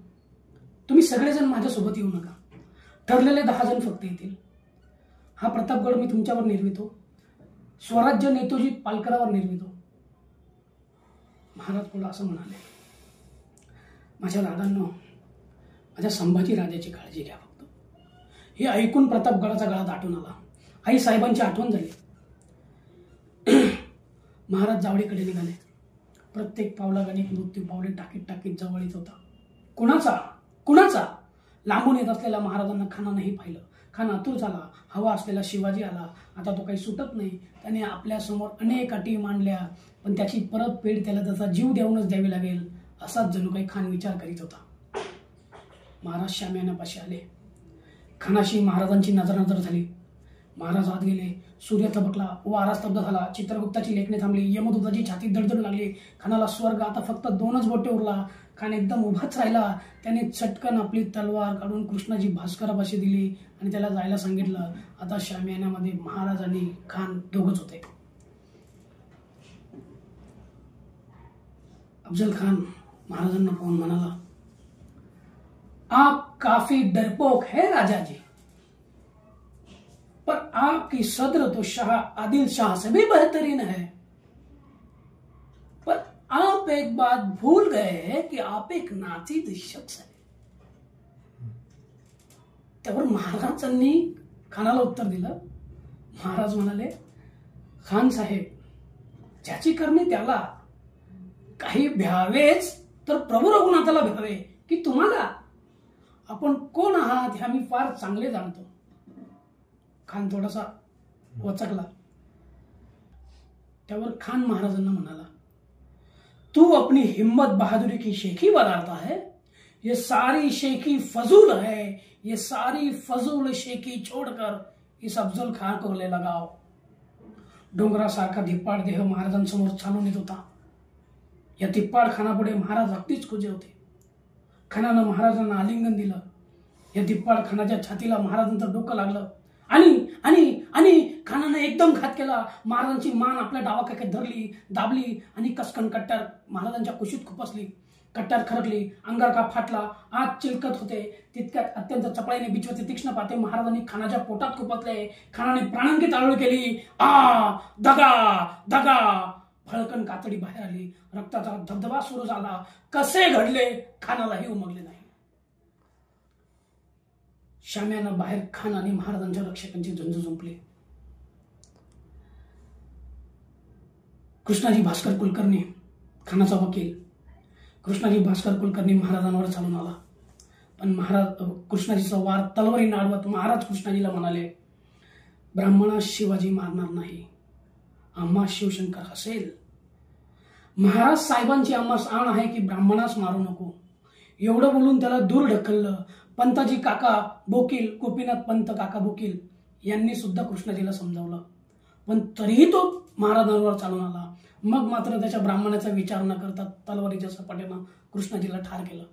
तुम्ही सगळेजण माझ्यासोबत येऊ नका, ठरलेले 10 जण फक्त येतील. हा प्रतापगड मी तुमच्यावर निर्मितो, स्वराज्य नेतोजी पालकरावर निर्मितो. महाराज पुढे असं म्हणाले, माझ्या दादांनो, माझ्या संभाजी राजाची काळजी घ्या फक्त. हे ऐकून प्रतापगडाचा गळा दाटून आला. आई साहेबांची आठवण झाली. महाराज जावळीकडे निघाले. प्रत्येक पावलागाने मृत्यू पावले टाकीत टाकीत जवळ येत होता. कुणाचा लांबून येत असलेल्या महाराजांना खानानेही पाहिलं. खान आतुर झाला. हवा असलेला शिवाजी आला. आता तो काही सुटत नाही. त्याने आपल्या समोर अनेक अटी मांडल्या, पण त्याची परतफेड त्याला त्याचा जीव देऊनच द्यावी लागेल असाच जणू काही खान विचार करीत होता. महाराज शामियानापाशी आले. खानाशी महाराजांची नजर झाली. महाराज आत गेले. सूर्य तबकला. वारा स्तब्ध झाला. चित्रगुप्ताची लेखणी थांबली. यमदूताची छाती दडदडू लागली. खानाला स्वर्ग आता फक्त 2च बोटे उरला. खान एकदम उभाच राहिला. त्याने चटकन आपली तलवार काढून कृष्णाजी भास्करापाशी दिली आणि त्याला जायला सांगितलं. आता शामियानामध्ये महाराज आणि खान दोघच होते. अफजल खान महाराजांना पाहून म्हणाला, आप काफी डरपोक है राजा जी, पर आपकी सदर तो शाह आदिल शाह से भी बेहतरीन है. पर आप एक बात भूल गए कि आप एक नाचीज शख्स है. त्यावर महाराजांनी खानाला उत्तर दिलं. महाराज म्हणाले, खान साहेब, ज्याची करणी त्याला, काही भ्यावेच तर प्रभू रघुनाथाला भ्यावे की तुम्हाला. आपण कोण आहात हे आम्ही फार चांगले जाणतो. खान थोडासा वचकला. त्यावर खान महाराजांना म्हणाला, तू अपनी हिम्मत बहादुरी की शेखी बजाता है. ये सारी शेखी फजूल है. ये सारी फजूल शेखी छोड़कर इस अफजल खान को गले लगाओ. डोंगरासारखा धिप्पाड देह महाराजांसमोर चालून येत होता. या धिप्पाड खानापुढे महाराज अगदीच खुजे होते. खानानं महाराजांना आलिंगन दिलं. या धिप्पाड खानाच्या छातीला महाराजांचं डोकं लागलं आणि आणि आणि खानानं एकदम घात केला. महाराजांची मान आपल्या डावाकाकेत धरली, दाबली आणि कसकन कट्ट्यार महाराजांच्या कुशीत खुपसली. कट्ट्यार खरकली. अंगारका फाटला. आत चिलकत होते. तितक्यात अत्यंत चपळाईने बिचवते तीक्ष्ण पाते महाराजांनी खानाच्या पोटात खुपसले. खानाने प्राणांकित आळोळ केली. दगा दगा. फळकन कातडी बाहेर आली. रक्ताचा धबधबा सुरू झाला. कसे घडले खानालाही उमगले नाही. शाम्यानं बाहेर खान आणि महाराजांच्या रक्षकांची झुंज जुंपली. कृष्णाजी भास्कर कुलकर्णी खानाचा वकील. कृष्णाजी भास्कर कुलकर्णी महाराजांवर चालून आला. पण महाराज कृष्णाजीचा वार तलवारीने अडवत महाराज कृष्णाजीला म्हणाले, ब्राह्मणास शिवाजी मारणार नाही, आम्हा शिवशंकर हसेल. महाराज साहेबांची आम्हास आण आहे की ब्राह्मणास मारू नको. एवढं बोलून त्याला दूर ढकललं. पंताजी काका बोकील, गोपीनाथ पंत काका बोकील यांनी सुद्धा कृष्णाजीला समजावलं, पण तरीही तो महाराजांवर चालून आला. मग मात्र त्याच्या ब्राह्मणाचा विचार न करता तलवारीच्या सपाट्यानं कृष्णाजीला ठार केलं.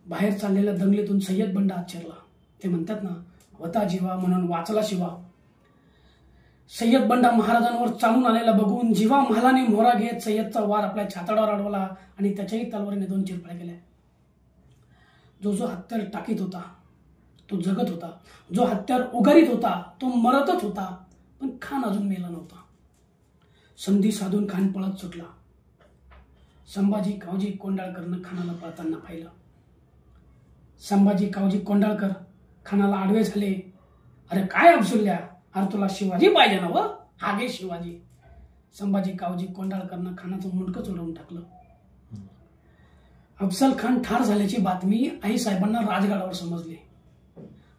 बाहेर चाललेल्या दंगलीतून सय्यद बंड आत शिरला. ते म्हणतात ना, होता जीवा म्हणून वाचला शिवा. सय्यद बंडा महाराजांवर चालून आलेला बघून जीवा महालाने मोरा घेत सय्यदचा वार आपल्या छाताडावर अडवला आणि त्याच्याही तलवारीने 2 चिरफाड्या केल्या. जो हत्यार टाकीत होता तो जगत होता. जो हत्यार उगारीत होता तो मरतच होता. पण खान अजून मेला नव्हता. संधी साधून खान पळत सुटला. संभाजी कावजी कोंडाळकरनं खानाला पळताना पाहिलं. संभाजी कावजी कोंडाळकर खानाला आडवे झाले. अरे काय अफजुल्ल्या, अरे तुला शिवाजी पाहिजे ना व, हा घे शिवाजी. संभाजी कावजी कोंडाळकरनं खानाचं मुंडकं चोळवून टाकलं. अफजल खान ठार झाल्याची बातमी आई साहेबांना राजगडावर समजली.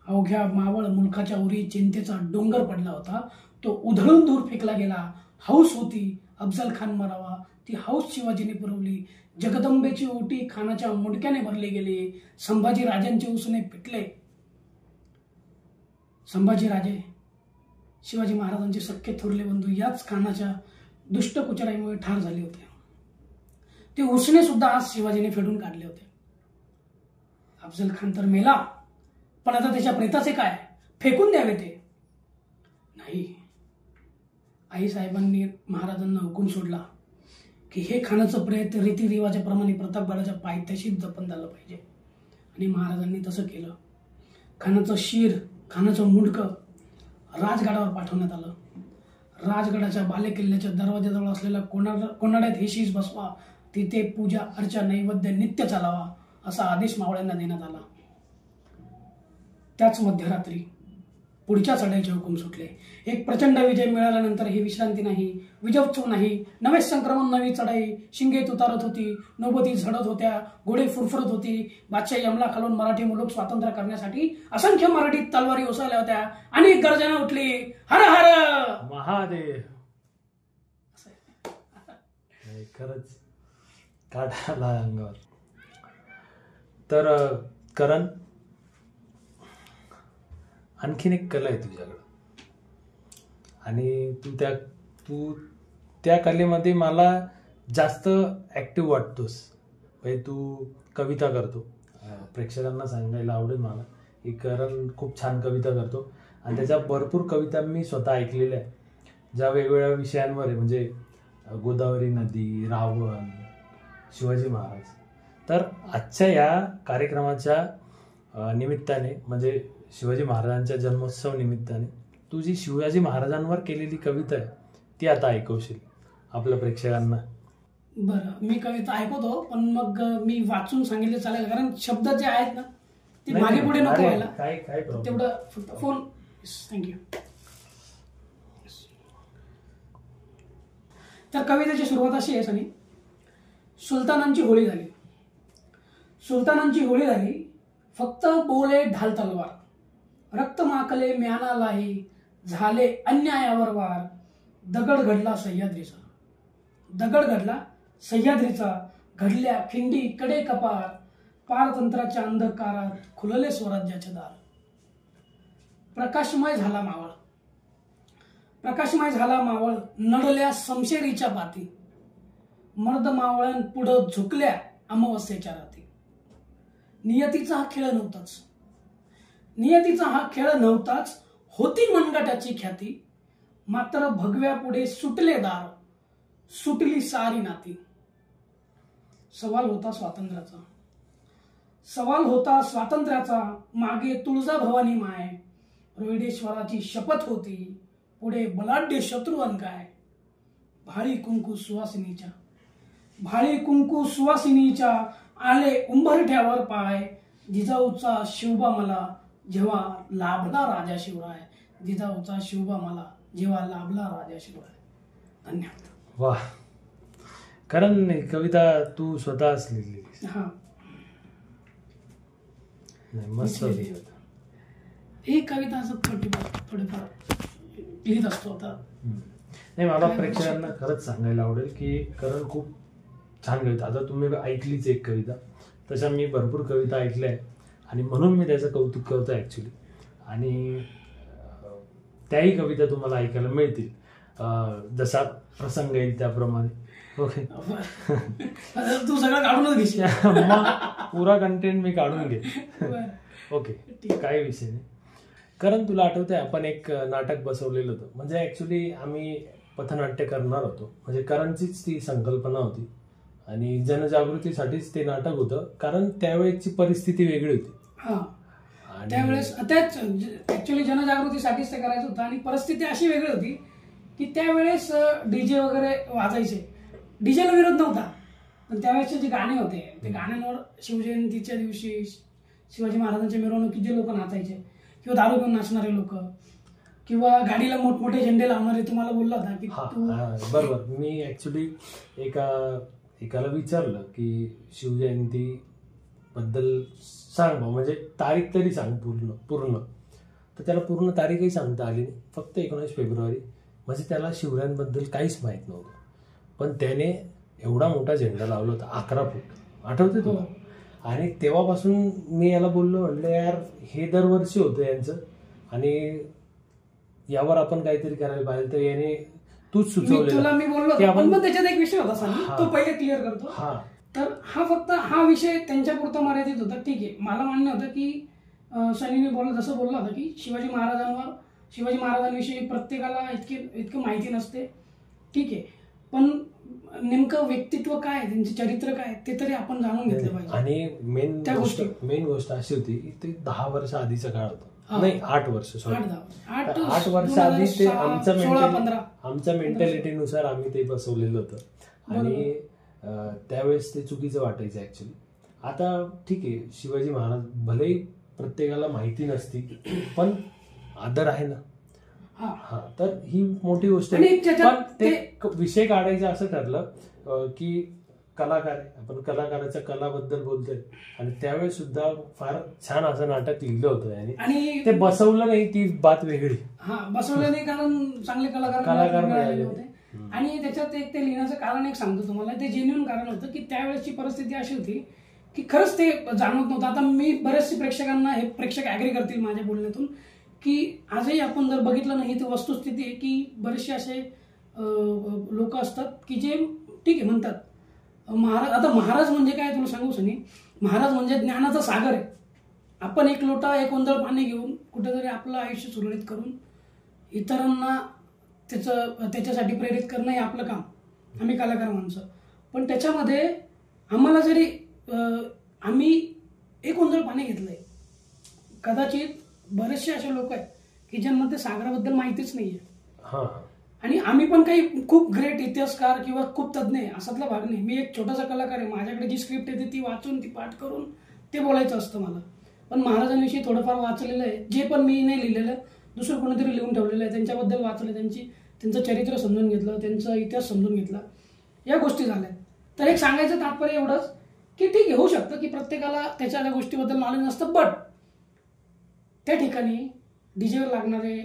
अवघ्या मावळ मुलखाच्या उरी चिंतेचा डोंगर पडला होता. तो उधळून दूर फेकला गेला. हौस होती अफजल खान मरावा. ती हौस शिवाजीने पुरवली. जगदंबेची ओटी खानाच्या मुंडक्याने भरली गेली. संभाजी राजांचे उसने पिटले. संभाजी राजे शिवाजी महाराजांचे सख्खे थोरले बंधू याच खानाच्या दुष्ट कुचराईमुळे ठार झाले होते. ते उसने सुद्धा आज शिवाजीने फेडून काढले होते. अफजल खान तर मेला, पण आता त्याच्या प्रेताचे काय? फेकून द्यावे ते नाही. आई साहेबांनी महाराजांना हुकूम सोडला की हे खानाचं प्रेत रीतिरिवाजाप्रमाणे प्रतापगडाच्या पायथ्याशीच जपन झालं पाहिजे. आणि महाराजांनी तसं केलं. खानाचं शिर, खानाचं मुंडकं राजगडावर पाठवण्यात आलं. राजगडाच्या बालेकिल्ल्याच्या दरवाजाजवळ असलेल्या कोनाड्यात हे शीस बसवा, तिथे पूजा अर्चा नैवेद्य नित्य चालावा, असा आदेश मावळ्यांना देण्यात आला. त्याच मध्यरात्री पुढच्या चढाईचे हुकूम सुटले. एक प्रचंड विजय मिळाल्यानंतर ही विश्रांती नाही, विजयोत्सव नाही, नवे संक्रमण, नवी चढाई. शिंगे तुतारत होती, नौबती झडत होत्या, घोडे फुरफुरत होती. बादशाही अंमलाखालून मराठी मुलूक स्वातंत्र्य करण्यासाठी असंख्य मराठी तलवारी उसळल्या होत्या आणि गर्जना उठली, हर हर महादेव. खरंच काटा आला अंगावर. तर करण, आणखीन एक कला आहे तुझ्याकडं आणि तू त्या कलेमध्ये मला जास्त ऍक्टिव्ह वाटतोस. म्हणजे तू कविता करतो. प्रेक्षकांना सांगायला आवडेल मला की करण खूप छान कविता करतो आणि त्याच्या भरपूर कविता मी स्वतः ऐकलेल्या आहे, ज्या वेगवेगळ्या विषयांवर आहे. म्हणजे गोदावरी नदी, रावण, शिवाजी महाराज. तर आजच्या या कार्यक्रमाच्या निमित्ताने, म्हणजे शिवाजी महाराजांच्या जन्मोत्सव निमित्ताने, तू जी शिवाजी महाराजांवर केलेली कविता आहे ती आता ऐकवशील आपल्या प्रेक्षकांना. बरं, मी कविता ऐकवतो, पण मग मी वाचून सांगितले चालेल? कारण शब्द जे आहेत ना ते मागे पुढे नको व्हायला. काय तेवढं फक्त फोन. थँक्यू. तर कवितेची सुरुवात अशी आहे सनी. सुलतानांची होळी झाली, सुलतानांची होळी झाली, फक्त बोले ढाल तलवार, रक्त माकले म्याना लाही, झाले अन्यायावर वार. दगड घडला सह्याद्रीचा, दगड घडला सह्याद्रीचा, घडल्या खिंडी कडे कपार, पारतंत्राच्या अंधकारात खुलले स्वराज्याचे दार. प्रकाशमय झाला मावळ, प्रकाशमय झाला मावळ, नडल्या समशेरीच्या बाती, मर्द मावळ्यां पुढं झुकल्या अमावस्येच्या राती. नियतीचा हा खेळ नव्हताच, नियतीचा हा खेळ नव्हताच, होती मनगटाची ख्याती, मात्र भगव्या पुढे सुटले दार, सुटली सारी नाती. सवाल होता स्वातंत्र्याचा, सवाल होता स्वातंत्र्याचा, मागे तुळजाभवानी माय, रोहिडेश्वराची शपथ होती, पुढे बलाढ्य शत्रू अनकाय. भाळी कुंकू सुवासिनीच्या, भाळी कुंकू सुवासिनीच्या, आले उंबरठ्यावर पाय, जिजाऊचा शिवबा मला जेव्हा लाभला राजा शिवराय, जिजाऊचा शिवबा मला जेव्हा लाभला राजा शिवराय. धन्यवाद. वाह, कारण कविता तू स्वतःच लिहिली. हा, मस्त होती. ही कविता असं थोडीफार लिहित असतो आता. नाही, मला प्रेक्षकांना खरंच सांगायला आवडेल की करण खूप छान कविता. आता तुम्ही ऐकलीच एक कविता, तशा मी भरपूर कविता ऐकल्या आहे आणि म्हणून मी त्याचं कौतुक करतो ॲक्च्युली. आणि त्याही कविता तुम्हाला ऐकायला मिळतील जसा प्रसंग येईल त्याप्रमाणे. ओके, तू सगळं काढूनच घेशील. पुरा कंटेंट मी काढून घे. ओके, काही विषय नाही. कारण तुला आठवतंय आपण एक नाटक बसवलेलं होतं. म्हणजे ऍक्च्युली आम्ही पथनाट्य करणार होतो. म्हणजे करणचीच ती संकल्पना होती आणि जनजागृतीसाठीच ते नाटक होतं. कारण त्यावेळेची परिस्थिती वेगळी होती. त्यावेळेस त्याच ऍक्च्युली जनजागृतीसाठीच ते करायचं होतं आणि परिस्थिती अशी वेगळी होती की त्यावेळेस डीजे वगैरे वाजायचे. डीजेला विरोध नव्हता, पण त्यावेळेसचे जे गाणे होते ते गाण्यांवर शिवजयंतीच्या दिवशी शिवाजी महाराजांच्या मिरवणुकीत जे लोक नाचायचे किंवा दारू घेऊन नाचणारे लोक किंवा गाडीला मोठमोठे झेंडे लावणारे. तुम्हाला बोलला होता की बरोबर. मी ऍक्च्युली एकाला विचारलं की शिवजयंती बद्दल सांग, म्हणजे तारीख तरी सांग पूर्ण. तर त्याला पूर्ण तारीखही सांगता आली नाही, फक्त 19 फेब्रुवारी. म्हणजे त्याला शिवरायांबद्दल काहीच माहीत नव्हतं. पण त्याने एवढा मोठा झेंडा लावला होता, 11 फूट, आठवते तुला? आणि तेव्हापासून मी याला बोललो, म्हणलं यार हे दरवर्षी होतं यांचं आणि यावर आपण काहीतरी करायला पाहिजे. तर याने तूच सुचवलेलं. मी बोललो, पण त्याच्यात एक विषय होता, तो पहिले क्लिअर करतो. तर हा फक्त हा विषय त्यांच्यापुरता मर्यादित होता. ठीक आहे, मला मान्य होतं की सनीने जसं बोलला होता की शिवाजी महाराजांविषयी प्रत्येकाला इतकं माहिती नसते. ठीक आहे, पण नेमकं व्यक्तित्व काय, त्यांचे चरित्र काय ते तरी आपण जाणून घेतलं पाहिजे. आणि मेन गोष्ट अशी होती की ते 10 वर्ष आधीचा काळ होता. हा. नाही 8 वर्ष सॉरी 8 वर्ष आधी ते 16-15 आमच्या मेंटॅलिटीनुसार आम्ही ते बसवलेलं होतं आणि त्यावेळेस ते चुकीचं वाटायचं ऍक्च्युली. आता ठीक आहे, शिवाजी महाराज भलेही प्रत्येकाला माहिती नसती पण आदर आहे ना. हा, तर ही मोठी गोष्ट आहे. पण ते विषय काढायचा असं ठरलं की कलाकार आहे, आपण कलाकाराच्या कलाबद्दल बोलतोय आणि त्यावेळेस सुद्धा फार छान असं नाटक लिहिलं होतं आणि ते बसवलं नाही ती बात वेगळी. हा, बसवलं नाही कारण चांगले कलाकार मिळालेले होते. आणि त्याच्यात एक ते लिहिण्याचं कारण एक सांगतो तुम्हाला, ते जेन्युइन कारण होतं की त्यावेळेसची परिस्थिती अशी होती की खरंच ते जाणवत नव्हतं. आता मी बरेचसे प्रेक्षकांना, हे प्रेक्षक ऍग्री करतील माझ्या बोलण्यातून, की आजही आपण जर बघितलं नाही तर वस्तुस्थिती आहे की बरेचसे असे लोक असतात की जे ठीक आहे म्हणतात महाराज. आता महाराज म्हणजे काय तुला सांगू सनी, महाराज म्हणजे ज्ञानाचा सागर आहे. आपण एक लोटा एक ओंजळ पाणी घेऊन कुठेतरी आपलं आयुष्य सुरळीत करून इतरांना त्याच्यासाठी प्रेरित करणं हे आपलं काम. आम्ही कलाकार माणसं, पण त्याच्यामध्ये आम्हाला जरी आम्ही एक ओंजळ पाणी घेतलंय, कदाचित बरेचसे असे लोक आहेत की ज्यांना ते सागराबद्दल माहितीच नाहीये. आणि आम्ही पण काही खूप ग्रेट इतिहासकार किंवा खूप तज्ज्ञ आहे असातला भाग नाही. मी एक छोटासा कलाकार आहे, माझ्याकडे जी स्क्रिप्ट येते ती वाचून ती पाठ करून ते बोलायचं असतं मला. पण महाराजांविषयी थोडंफार वाचलेलं आहे, जे पण मी नाही लिहिलेलं दुसरं कोणीतरी लिहून ठेवलेलं आहे, त्यांच्याबद्दल वाचलं, त्यांचं चरित्र समजून घेतलं, त्यांचा इतिहास समजून घेतला, या गोष्टी झाल्या. तर एक सांगायचं तात्पर्य एवढंच की ठीक आहे, होऊ शकतं की प्रत्येकाला त्याच्या त्या गोष्टीबद्दल नॉलेज नसतं, बट त्या ठिकाणी डीजेवर लागणारे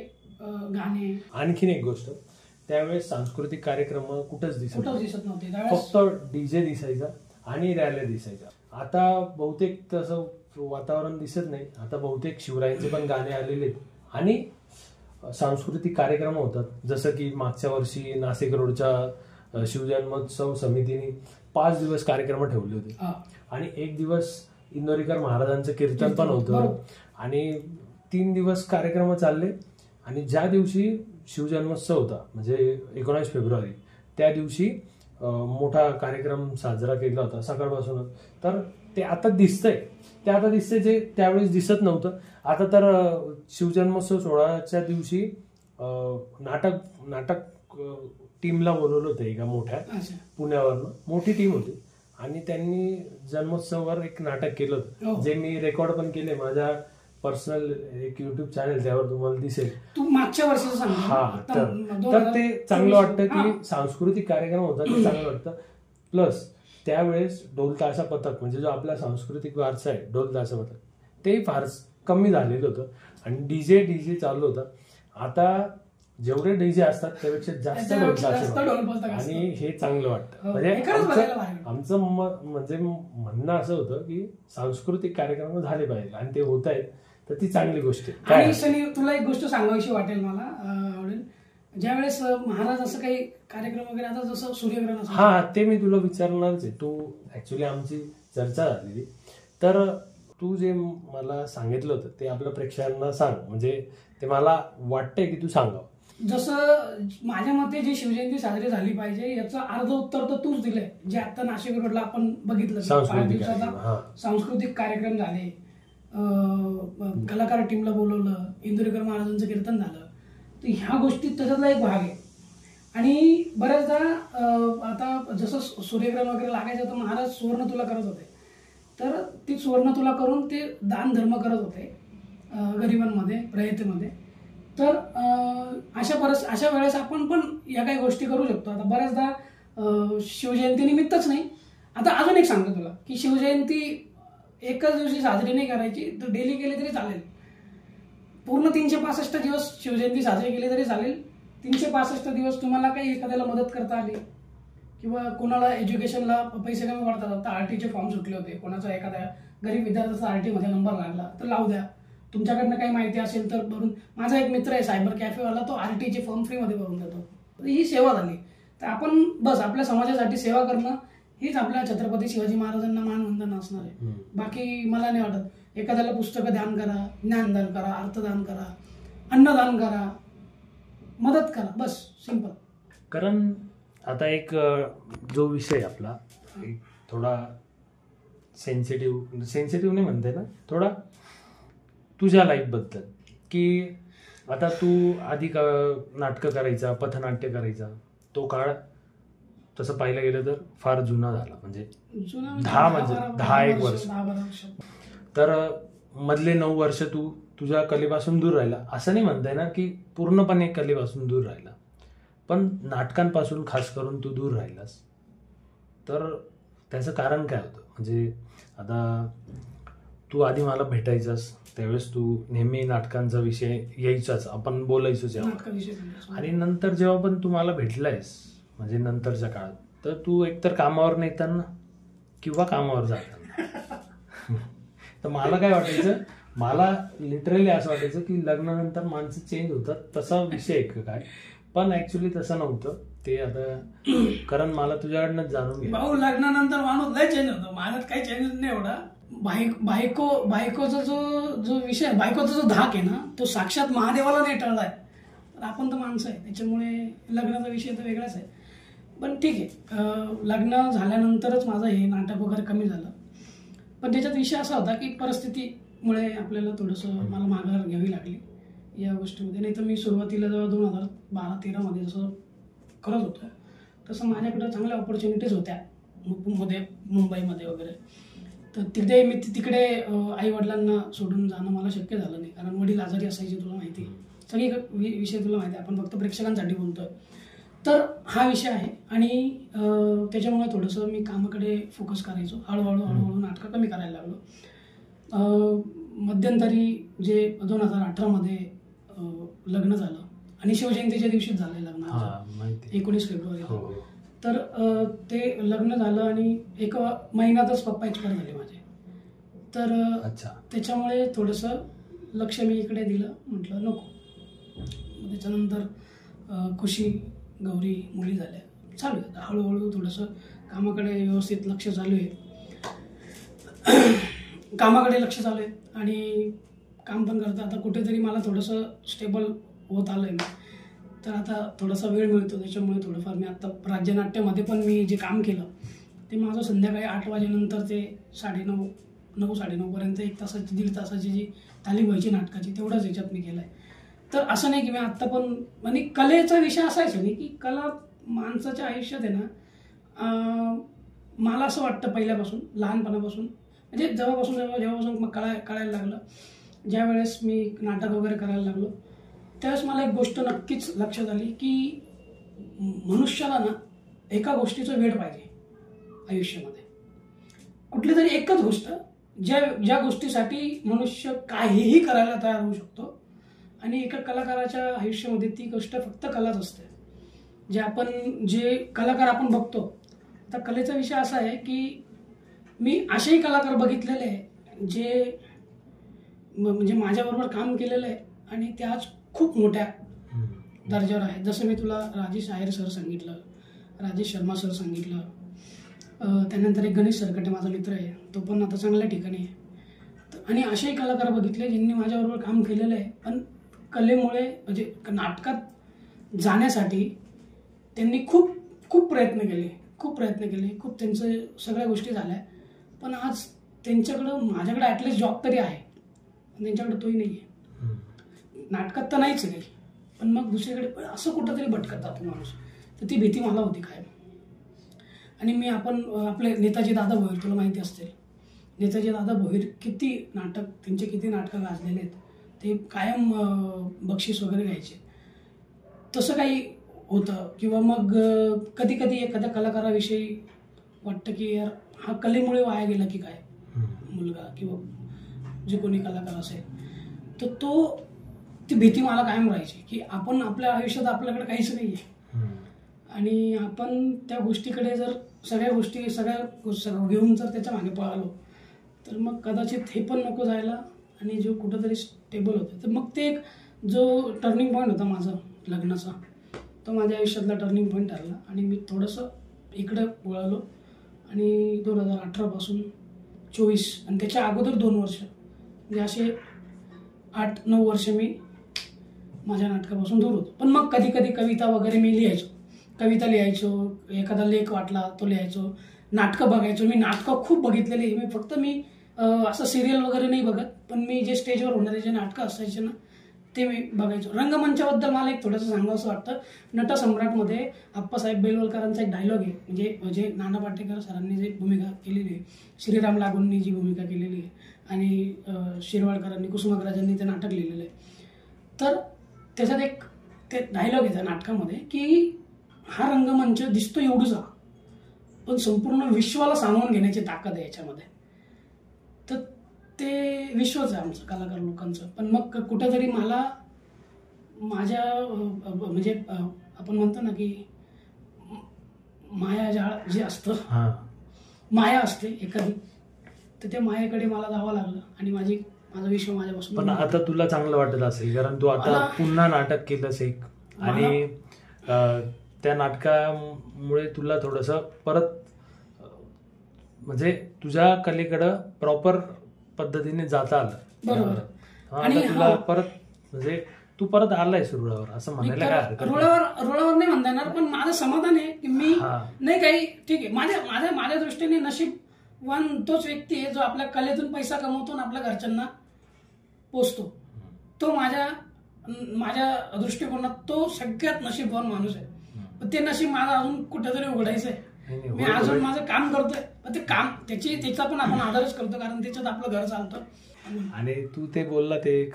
गाणे. आणखीन एक गोष्ट, त्यावेळेस सांस्कृतिक कार्यक्रम कुठंच दिसत नव्हते, फक्त डीजे दिसायचा आणि रॅल्या दिसायच्या. आता बहुतेक तसं वातावरण दिसत नाही. आता बहुतेक शिवरायांचे पण गाणे आलेले आणि सांस्कृतिक कार्यक्रम होतात. जसं की मागच्या वर्षी नाशिक रोडच्या शिवजन्मोत्सव समितीने 5 दिवस कार्यक्रम ठेवले होते आणि 1 दिवस इंदोरीकर महाराजांचं कीर्तन पण होतं आणि 3 दिवस कार्यक्रम चालले. आणि ज्या दिवशी शिवजन्मोत्सव होता म्हणजे 19 फेब्रुवारी, त्या दिवशी मोठा कार्यक्रम साजरा केला होता सकाळपासूनच. तर ते आता दिसतंय जे त्यावेळेस दिसत नव्हतं. आता तर शिवजन्मोत्सव सोहळ्याच्या दिवशी नाटक टीमला बोलवलं होतं एका मोठ्या पुण्यावरनं, मोठी टीम होती आणि त्यांनी जन्मोत्सवावर एक नाटक केलं होतं, जे मी रेकॉर्ड पण केले. माझ्या पर्सनल एक युट्यूब चॅनल, त्यावर तुम्हाला दिसेल. तू मागच्या वर्षीचं सांग. हा, तर ते चांगलं वाटतं की सांस्कृतिक कार्यक्रम होता, ते चांगलं वाटतं. प्लस त्यावेळेस ढोल ताशा पथक म्हणजे जो आपला सांस्कृतिक वारसा आहे, ढोल ताशा पथक, ते फार कमी झालेलं होतं आणि डीजे चालू होता. आता जेवढे डीजे असतात त्यापेक्षा जास्त ढोल ताशा, आणि हे चांगलं वाटतं. म्हणजे आमचं म्हणजे म्हणणं असं होतं की सांस्कृतिक कार्यक्रम झाले पाहिजे आणि ते होत आहेत, तर ती चांगली गोष्ट आहे. आणि सनी, तुला एक गोष्ट सांगावीशी वाटेल, मला आवडेल, ज्यावेळेस महाराज असं काही कार्यक्रम वगैरे, आता जसं सूर्यग्रहण, हा ते मी तुला विचारणारच आहे. तू ऍक्च्युली आमची चर्चा झालेली, तर तू जे मला सांगितलं होतं ते आपल्या प्रेक्षकांना सांग, म्हणजे ते मला वाटतंय की तू सांगावं. जसं माझ्या मते जी शिवजयंती साजरी झाली पाहिजे याचं अर्ध उत्तर तर तूच दिलंय. जे आता नाशिक रोडला आपण बघितलं 5 दिवसाचा सांस्कृतिक कार्यक्रम झाले, कलाकार टीमला बोलवलं, इंदोरीकर महाराजांचं कीर्तन झालं, तर ह्या गोष्टी त्याच्यातला एक भाग आहे. आणि बऱ्याचदा आता जसं सूर्यग्रहण वगैरे लागायचं तर महाराज सुवर्ण तुला करत होते, तर ती सुवर्ण तुला करून ते दान धर्म करत होते गरिबांमध्ये, रयतेमध्ये. तर अशा वेळेस आपण पण या काही गोष्टी करू शकतो. आता बऱ्याचदा शिवजयंती निमित्तच नाही, आता अजून एक सांगतो तुला की शिवजयंती एकच दिवशी साजरी नाही करायची, तर डेली केली तरी चालेल. पूर्ण 365 दिवस शिवजयंती साजरी केली तरी चालेल. 365 दिवस तुम्हाला काही एखाद्याला मदत करता आली किंवा कोणाला एज्युकेशनला पैसे कमी पडतात, आता आरटीचे फॉर्म सुटले होते, कोणाचा एखाद्या गरीब विद्यार्थ्याचा आरटीमध्ये नंबर लागला तर लावू द्या. तुमच्याकडनं काही माहिती असेल तर भरून. माझा एक मित्र आहे सायबर कॅफेवाला, तो आरटीचे फॉर्म फ्रीमध्ये भरून देतो. ही सेवा झाली. तर आपण बस आपल्या समाजासाठी सेवा करणं हीच आपल्या छत्रपती शिवाजी महाराजांना मानवंदना असणार आहे. बाकी मला नाही वाटत. एखाद्याला पुस्तकं दान करा, ज्ञानदान करा, अर्थदान करा, अन्नदान करा, मदत करा, बस सिंपल. कारण आता एक जो विषय आपला थोडा सेन्सिटिव्ह नाही म्हणते ना, थोडा तुझ्या लाईफबद्दल की आता तू आधी नाटकं करायचा, पथनाट्य करायचा, तो काळ तसं पाहिलं गेलं तर फार जुना झाला, म्हणजे जुना 10 वर्ष. 10-12 वर्ष. तर मधले 9 वर्ष तू तुझ्या कलेपासून दूर राहिला. असं नाही म्हणता येणार की पूर्णपणे कलेपासून दूर राहिला, पण नाटकांपासून खास करून तू दूर राहिलास. तर त्याचं कारण काय होतं? म्हणजे आता तू आधी मला भेटायचास त्यावेळेस तू नेहमी नाटकांचा विषय यायचाच, आपण बोलायचो जेव्हा. नाटकाविषयी बोलायचं. आणि नंतर जेव्हा पण तू मला भेटलायस, म्हणजे नंतरच्या काळात, तर तू एकतर कामावर नेताना किंवा कामावर जाताना. तर मला काय वाटायचं, मला लिटरली असं वाटायचं की लग्नानंतर माणसं चेंज होतात, तसा विषय आहे काय. पण ऍक्च्युली तसं नव्हतं ते. आता कारण मला तुझ्याकडनं जाणून घ्या. भाऊ, लग्नानंतर माणूस लय चेंज होतो. माझ्यात काही चेंज नाही एवढा. बायकोचा जो विषय, बायकोचा जो धाक आहे ना, तो साक्षात महादेवाला नाही टळलाय. तर आपण तर माणसं आहे, त्याच्यामुळे लग्नाचा विषय तर वेगळाच आहे. पण ठीक आहे, लग्न झाल्यानंतरच माझं हे नाटक वगैरे कमी झालं. पण त्याच्यात विषय असा होता की परिस्थितीमुळे आपल्याला थोडंसं मला माघार घ्यावी लागली या गोष्टीमध्ये. नाही तर मी सुरुवातीला जेव्हा 2012-13 मध्ये जसं करत होतो तसं माझ्याकडं चांगल्या ऑपॉर्च्युनिटीज होत्या मुंबईमध्ये वगैरे. तर तिकडे आई वडिलांना सोडून जाणं मला शक्य झालं नाही, कारण वडील आजारी असायचे, तुला माहिती. सगळी विषय तुला माहिती आहे, आपण फक्त प्रेक्षकांसाठी बोलतोय. तर हा विषय आहे. आणि त्याच्यामुळे थोडंसं मी कामाकडे फोकस करायचो. हळूहळू नाटकं कमी करायला लागलो. मध्यंतरी जे 2018 मध्ये लग्न झालं आणि शिवजयंतीच्या दिवशीच झालंय लग्न, 19 फेब्रुवारी. तर ते लग्न झालं आणि 1 महिन्यातच पप्पा एक्सपायर झाले माझे. तर त्याच्यामुळे थोडंसं लक्ष मी इकडे दिलं, म्हटलं नको. त्याच्यानंतर खुशी, गौरी, मुली झाल्या. चालू आहे हळूहळू थोडंसं कामाकडे व्यवस्थित लक्ष चालू आहे. कामाकडे लक्ष चालू आहे आणि काम पण करतं. आता कुठेतरी मला थोडंसं स्टेबल होत आलं आहे. तर आता थोडासा वेळ मिळतो, त्याच्यामुळे थोडंफार मी आता राज्यनाट्यामध्ये पण मी जे काम केलं ते माझं संध्याकाळी 8 वाजेनंतर ते 9:30 पर्यंत 1 तासाची 1.5 तासाची जी तालीम व्हायची नाटकाची, तेवढंच याच्यात मी केलं आहे. तर असं नाही की मी आत्ता पण, आणि कलेचा विषय असायचा नाही की कला माणसाच्या आयुष्यात आहे ना. मला असं वाटतं पहिल्यापासून, लहानपणापासून, म्हणजे जेव्हापासून मग कळायला लागलं, ज्या वेळेस मी नाटक वगैरे करायला लागलो त्यावेळेस मला एक गोष्ट नक्कीच लक्षात आली की मनुष्याला ना एका गोष्टीचं वेड पाहिजे आयुष्यामध्ये. कुठली तरी एकच गोष्ट, ज्या गोष्टीसाठी मनुष्य काहीही करायला तयार होऊ शकतो. आणि एका कलाकाराच्या आयुष्यामध्ये ती गोष्ट फक्त कलाच असते. जे कलाकार आपण बघतो, आता कलेचा विषय असा आहे की मी असेही कलाकार बघितलेले आहे जे म्हणजे माझ्याबरोबर काम केलेलं आहे आणि ते आज खूप मोठ्या दर्जावर आहे. जसं मी तुला राजेश आयर सर सांगितलं, राजेश शर्मा सर सांगितलं, त्यानंतर एक गणेश सरकटे माझा मित्र आहे, तो पण आता चांगल्या ठिकाणी आहे. आणि असेही कलाकार बघितले ज्यांनी माझ्याबरोबर काम केलेलं आहे, पण कलेमुळे म्हणजे नाटकात जाण्यासाठी त्यांनी खूप प्रयत्न केले, खूप त्यांचं सगळ्या गोष्टी झाल्या. पण आज त्यांच्याकडं, माझ्याकडे ॲटलिस्ट जॉब तरी आहे, पण त्यांच्याकडे तोही नाही आहे. नाटकात तर नाहीच काही, पण मग दुसरीकडे असं कुठंतरी भटकत जातो माणूस. तर ती भीती मला होती कायम. आणि आपले नेताजी दादा भोईर, तुला माहिती असतील, नेताजी दादा भोईर त्यांचे किती नाटकं गाजलेले आहेत. ते कायम बक्षीस वगैरे घ्यायचे. तसं काही होतं. किंवा मग कधी कधी एखाद्या कलाकाराविषयी वाटतं की यार हा कलेमुळे वाया गेला की काय मुलगा किंवा जे कोणी कलाकार असेल. तर ती भीती मला कायम राहायची की आपण आपल्या आयुष्यात आपल्याकडे काहीच नाही आहे आणि आपण त्या गोष्टीकडे जर सगळ्या घेऊन जर त्याच्या मागे पळालो तर मग कदाचित हे पण नको जायला आणि जो कुठंतरी स्टेबल होतं. तर मग ते एक जो टर्निंग पॉईंट होता माझा लग्नाचा, तो माझ्या आयुष्यातला टर्निंग पॉईंट ठरला आणि मी थोडंसं इकडं वळालो. आणि 2018 पासून 24 आणि त्याच्या अगोदर 2 वर्ष म्हणजे असे 8-9 वर्ष मी माझ्या नाटकापासून दूर होतो. पण मग कधी कधी कविता वगैरे मी कविता लिहायचो, एखादा लेख वाटला तो लिहायचो, नाटकं बघायचो. मी नाटकं खूप बघितलेली. मी असं सिरियल वगैरे नाही बघत, पण मी जे स्टेजवर होणारे जे नाटकं असायचे ना ते मी बघायचो. रंगमंचाबद्दल मला एक थोडंसं सांगावंसं वाटतं. नटसम्राटमध्ये आप्पासाहेब बेलवलकरांचा एक डायलॉग आहे, म्हणजे नाना पाटेकर सरांनी जी भूमिका केलेली आहे, श्रीराम लागूंनी जी भूमिका केलेली आहे आणि शिरवाडकरांनी, कुसुमाग्रजांनी ते नाटक लिहिलेलं आहे. तर त्याच्यात एक ते डायलॉग आहे त्या नाटकामध्ये की हा रंगमंच दिसतो एवढूचा, पण संपूर्ण विश्वाला सामावून घेण्याची ताकद आहे याच्यामध्ये. तर ते विश्वच आहे आमचं कलाकार लोकांचं. पण मग कुठेतरी मला माझ्या म्हणजे आपण म्हणतो ना की मायाजाळ जे असतं, माया असते एखादी, तर त्या मायेकडे मला जावं लागलं आणि माझा विश्व माझ्यापासून. पण आता तुला चांगलं वाटत असेल कारण तू आता पुन्हा नाटक केलंस एक, आणि त्या नाटकामुळे तुला थोडंसं परत म्हणजे तुझ्या कलेकडं प्रॉपर पद्धतीने जाता आलं. बरोबर. आणि तुला परत म्हणजे तू परत आलाय रुळावर असं म्हणायला काय हरकत नाही. रुळावर नाही म्हणता येणार, पण माझं समाधान आहे की मी नाही काही ठीक आहे. माझ्या दृष्टीने नशीबवान तोच व्यक्ती आहे जो आपल्या कलेतून पैसा कमवतो आणि आपल्या घरच्यांना पोचतो. तो माझ्या दृष्टिकोनात तो सगळ्यात नशीबवान माणूस आहे. पण ते नशीब माझं अजून कुठेतरी उघडायचं आहे. मी अजून माझं काम करतोय, पण ते काम त्याचा पण आपण आदरच करतो कारण त्याच्यात आपलं घर चालतं. आणि तू ते बोलला ते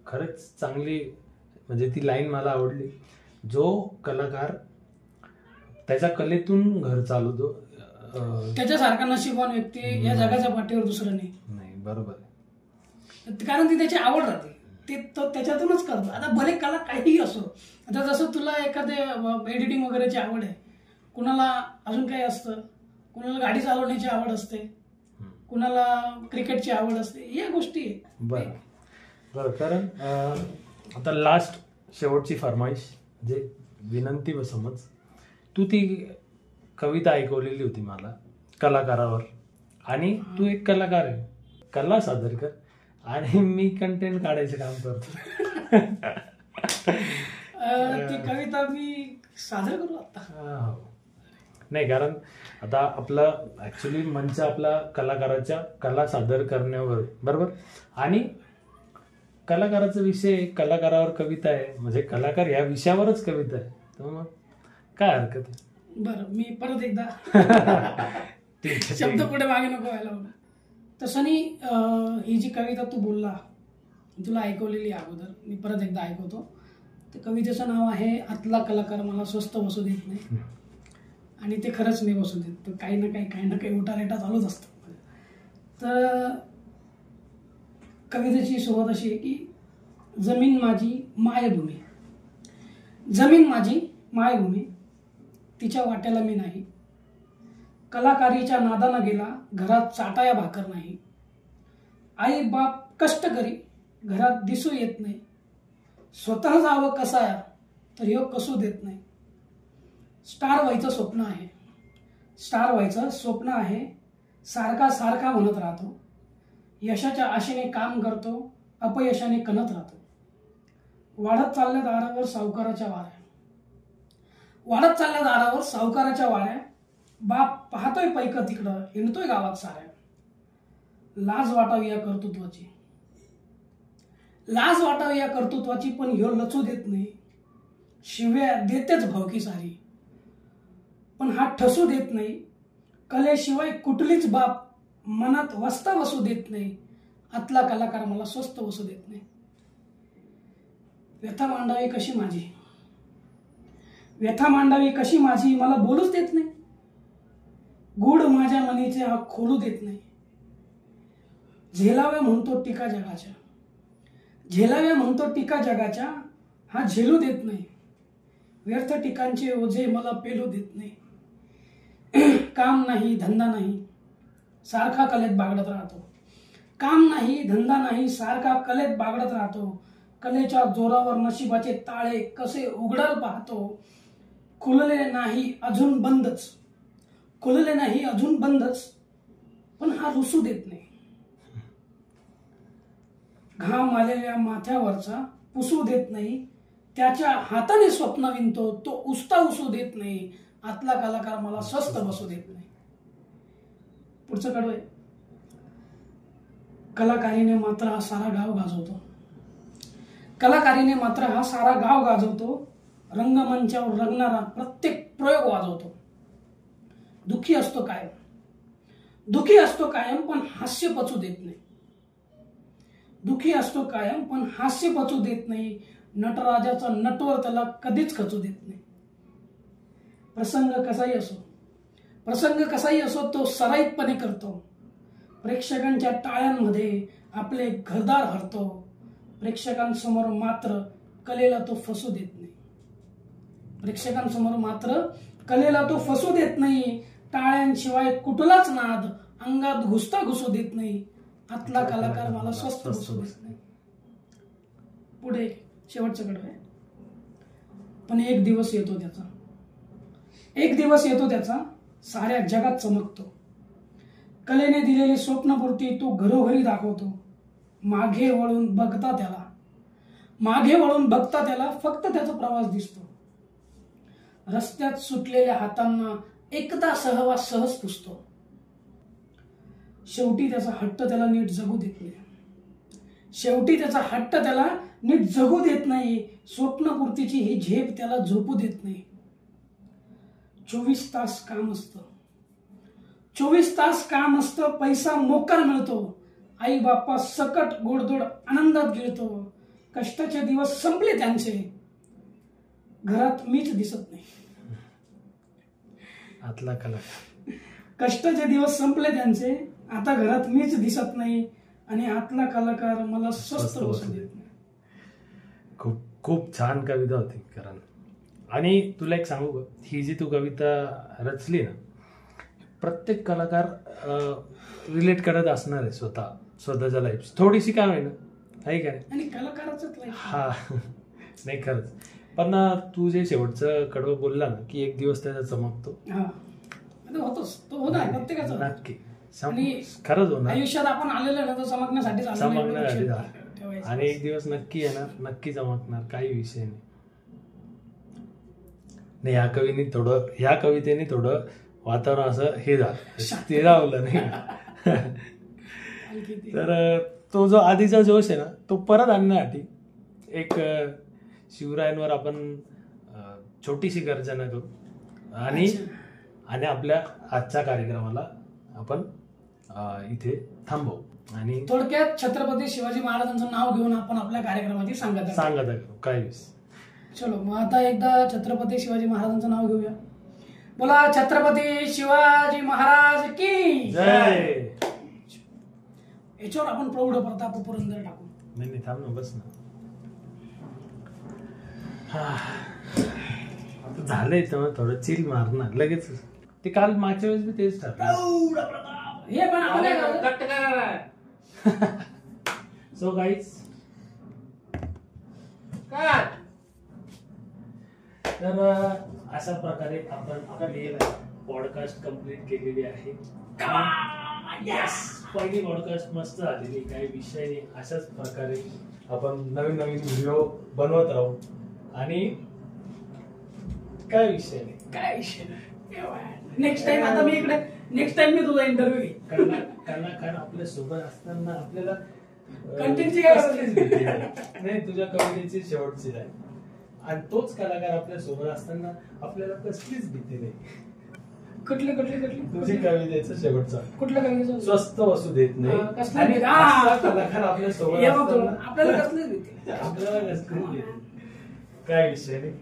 खरंच चांगली म्हणजे ती लाईन मला आवडली. जो कलाकार त्याच्या कलेतून घर चालवतो त्याच्यासारखा नशीबवान व्यक्ती या जगाच्या पाठीवर दुसरं नाही. बरोबर आहे. कारण ती त्याची आवड राहते, ते तो त्याच्यातूनच करतो. आता भले कला काहीही असो, आता जसं तुला एखादे एडिटिंग वगैरेची आवड आहे, कुणाला अजून काही असतं, कुणाला गाडी चालवण्याची आवड असते, कुणाला क्रिकेटची आवड असते, या गोष्टी आहे. बरं कारण आता लास्ट शेवटची फरमाईश म्हणजे विनंती व समज, तू ती कविता ऐकवलेली होती मला कलाकारावर, आणि तू एक कलाकार आहे, कला सादर कर आणि मी कंटेंट काढायचं काम करतो. ती कविता मी सादर करू आता. नाही कारण आता आपला ऍक्च्युली मंच आपला कलाकाराच्या कला सादर करण्यावर बरोबर, आणि कलाकाराचा विषय कलाकारावर कविता आहे म्हणजे कलाकार या विषयावरच कविता आहे, तर मग काय हरकत आहे. बरं, मी परत एकदा शब्द पुढे मागे नको व्हायला बघा. तसं ही जी कविता तू बोलला, तुला ऐकवलेली अगोदर, मी परत एकदा ऐकवतो. तर कवितेचं नाव आहे आतला कलाकार मला स्वस्त बसू देत नाही. आणि ते खरंच नाही बसू देत. तर काही ना काही उठारेटा चालूच असतं. तर कवितेची सुरुवात अशी आहे की जमीन माझी मायभूमी, जमीन माझी मायभूमी, तिच्या वाट्याला मी नाही. कलाकारीच्या नादानं गेला, घरात चाटाया भाकर नाही. आई बाप कष्ट करी, घरात दिसू येत नाही. स्वतः जावं कसाया, तर ह्यो कसू देत नाही. स्टार व्हायचं स्वप्न आहे, स्टार व्हायचं स्वप्न आहे. सारखा सारखा म्हणत राहतो. यशाच्या आशेने काम करतो, अपयशाने कणत राहतो. वाढत चालल्या दारावर सावकाराच्या वाऱ्या, वाढत चालल्या दारावर सावकाराच्या वाऱ्या. बाप पाहतोय पैक तिकडं, हिंडतोय गावात साऱ्या. लाज वाटावी या कर्तृत्वाची, लाज वाटावी या कर्तृत्वाची, पण ह्यो लचू देत नाही. शिव्या देतेच भावकी सारी, पण हा ठसू देत नाही. कलेशिवाय कुठलीच बाप मनात वस्ता बसू देत नाही. आतला कलाकार मला स्वस्त बसू देत नाही. व्यथा मांडावी कशी माझी, व्यथा मांडावी कशी माझी, मला बोलूच देत नाही. गूढ माझ्या मनीचे हा खोलू देत नाही. झेलाव्या म्हणतो टीका जगाच्या, झेलाव्या म्हणतो टीका जगाच्या, हा झेलू देत नाही. व्यर्थ टीकांचे ओझे मला पेलू देत नाही. काम नाही धंदा नाही, सारखा कलेत बागडत राहतो. काम नाही धंदा नाही, सारखा कलेत बागडत राहतो. कलेच्या जोरावर नशिबाचे ताळे कसे उघडाल पाहतो. खुलले नाही अजून बंदच, खुलले नाही अजून बंदच, पण हा रुसू देत नाही. घाम आलेल्या माथ्यावरचा पुसू देत नाही. त्याच्या हाताने स्वप्न विणतो, तो उसता उसू देत नाही. आतला कलाकार मला स्वस्त बसू देत नाही. पुढचं कडवं आहे. कलाकारीने मात्र हा सारा गाव गाजवतो. कलाकारीने मात्र हा सारा गाव गाजवतो, रंगमंचावर रंगणारा प्रत्येक प्रयोग वाजवतो. दुःखी असतो कायम पण हास्य पचू देत नाही. दुःखी असतो कायम पण हास्य पचू देत नाही. नटराजाचा नटवर त्याला कधीच खचू देत नाही. प्रसंग कसाही असो तो सराईतपणे करतो. प्रेक्षकांच्या टाळ्यांमध्ये आपले घरदार हरतो. प्रेक्षकांसमोर मात्र कलेला तो फसू देत नाही. टाळ्यांशिवाय कुठलाच नाद अंगात घुसू देत नाही. आतला कलाकार मला स्वस्त बसू देत नाही. पुढे शेवटचं कडवं आहे. पण एक दिवस येतो त्याचा साऱ्या जगात चमकतो. कलेने दिलेली स्वप्नपूर्ती तो घरोघरी दाखवतो. मागे वळून बघता त्याला फक्त त्याचा प्रवास दिसतो. रस्त्यात सुटलेल्या हातांना एकदा सहवास सहज पुसतो. शेवटी त्याचा हट्ट त्याला नीट जगू देत नाही. स्वप्नपूर्तीची ही झेप त्याला झोपू देत नाही. 24 तास काम असतं. पैसा मोकार मिळतो. आई बाप्पा सकट गोडधोड आनंदात गिळतो. कष्टाचे दिवस संपले त्यांचे, घरात मीच दिसत नाही. आतला कलाकार. कष्टाचे दिवस संपले त्यांचे, आता घरात मीच दिसत नाही. आणि आतला कलाकार मला स्वस्त बसू देत नाही. खूप खूप छान कविता होती कारण. आणि तुला एक सांगू का, ही जी तू कविता रचली ना, प्रत्येक कलाकार रिलेट करत असणार आहे स्वतःच्या लाईफ थोडीशी काय आहे ना, आहे का नाही? आणि कलाकाराचंच लाईफ. हा नाही खरंच. पण तू जे शेवटचं कडवं बोलला ना की एक दिवस त्याचा चमकतो. होतोच तो होणार प्रत्येकाचा. नक्की आणि खरंच होणार. आयुष्यात आपण आलेलो ना तो चमकण्यासाठी आणि एक दिवस नक्की येणार, नक्की चमकणार, काही विषय नाही. ह्या कवितेने थोडं वातावरण असं हे झालं, स्थिरावलं नाही. तर तो जो आधीचा जोश आहे ना तो परत आणण्यासाठी एक शिवरायांवर आपण छोटीशी गर्जना करू आणि आपल्या आजच्या कार्यक्रमाला आपण इथे थांबवू. आणि थोडक्यात छत्रपती शिवाजी महाराजांचं नाव घेऊन आपण आपल्या कार्यक्रमाची सांगता करू काय विषय. चलो मग आता एकदा छत्रपती शिवाजी महाराजांचं नाव घेऊया. बोला छत्रपती शिवाजी महाराज की जय. याच्यावर आपण प्रौढ प्रताप पुरंदर टाकू. नाही थांब ना, बस ना. आता झालंय तर थोडं चिल मारणार लगेच. ते काल मागच्या वेळेस मी तेच ठरलं. प्रौढ प्रताप हे पण आपण सो गाईज, तर अशा प्रकारे आपण आपली पॉडकास्ट कंप्लीट केलेली आहे. पहिली पॉडकास्ट मस्त झालेली, काही विषय नाही. अशाच प्रकारे आपण नवीन व्हिडिओ बनवत राहू आणि काय विषय नाही. नेक्स्ट टाइम मी तुझा इंटरव्ह्यू घेईन. कलाकार आपल्या सोबत असताना आपल्याला कंटेंटची नाही, तुझ्या कवितेची शेवटची आहे. आणि तोच कलाकार आपल्या सोबत असताना आपल्याला कसलीच भीती नाही. कुठली तुझी कवितेचं शेवटचा कुठल्या कवितेचं स्वस्त बसू देत नाही. कलाकार आपल्या सोबत आपल्याला कसलीच भीती. आपल्याला कसलीच भीती. काय विषय नाही.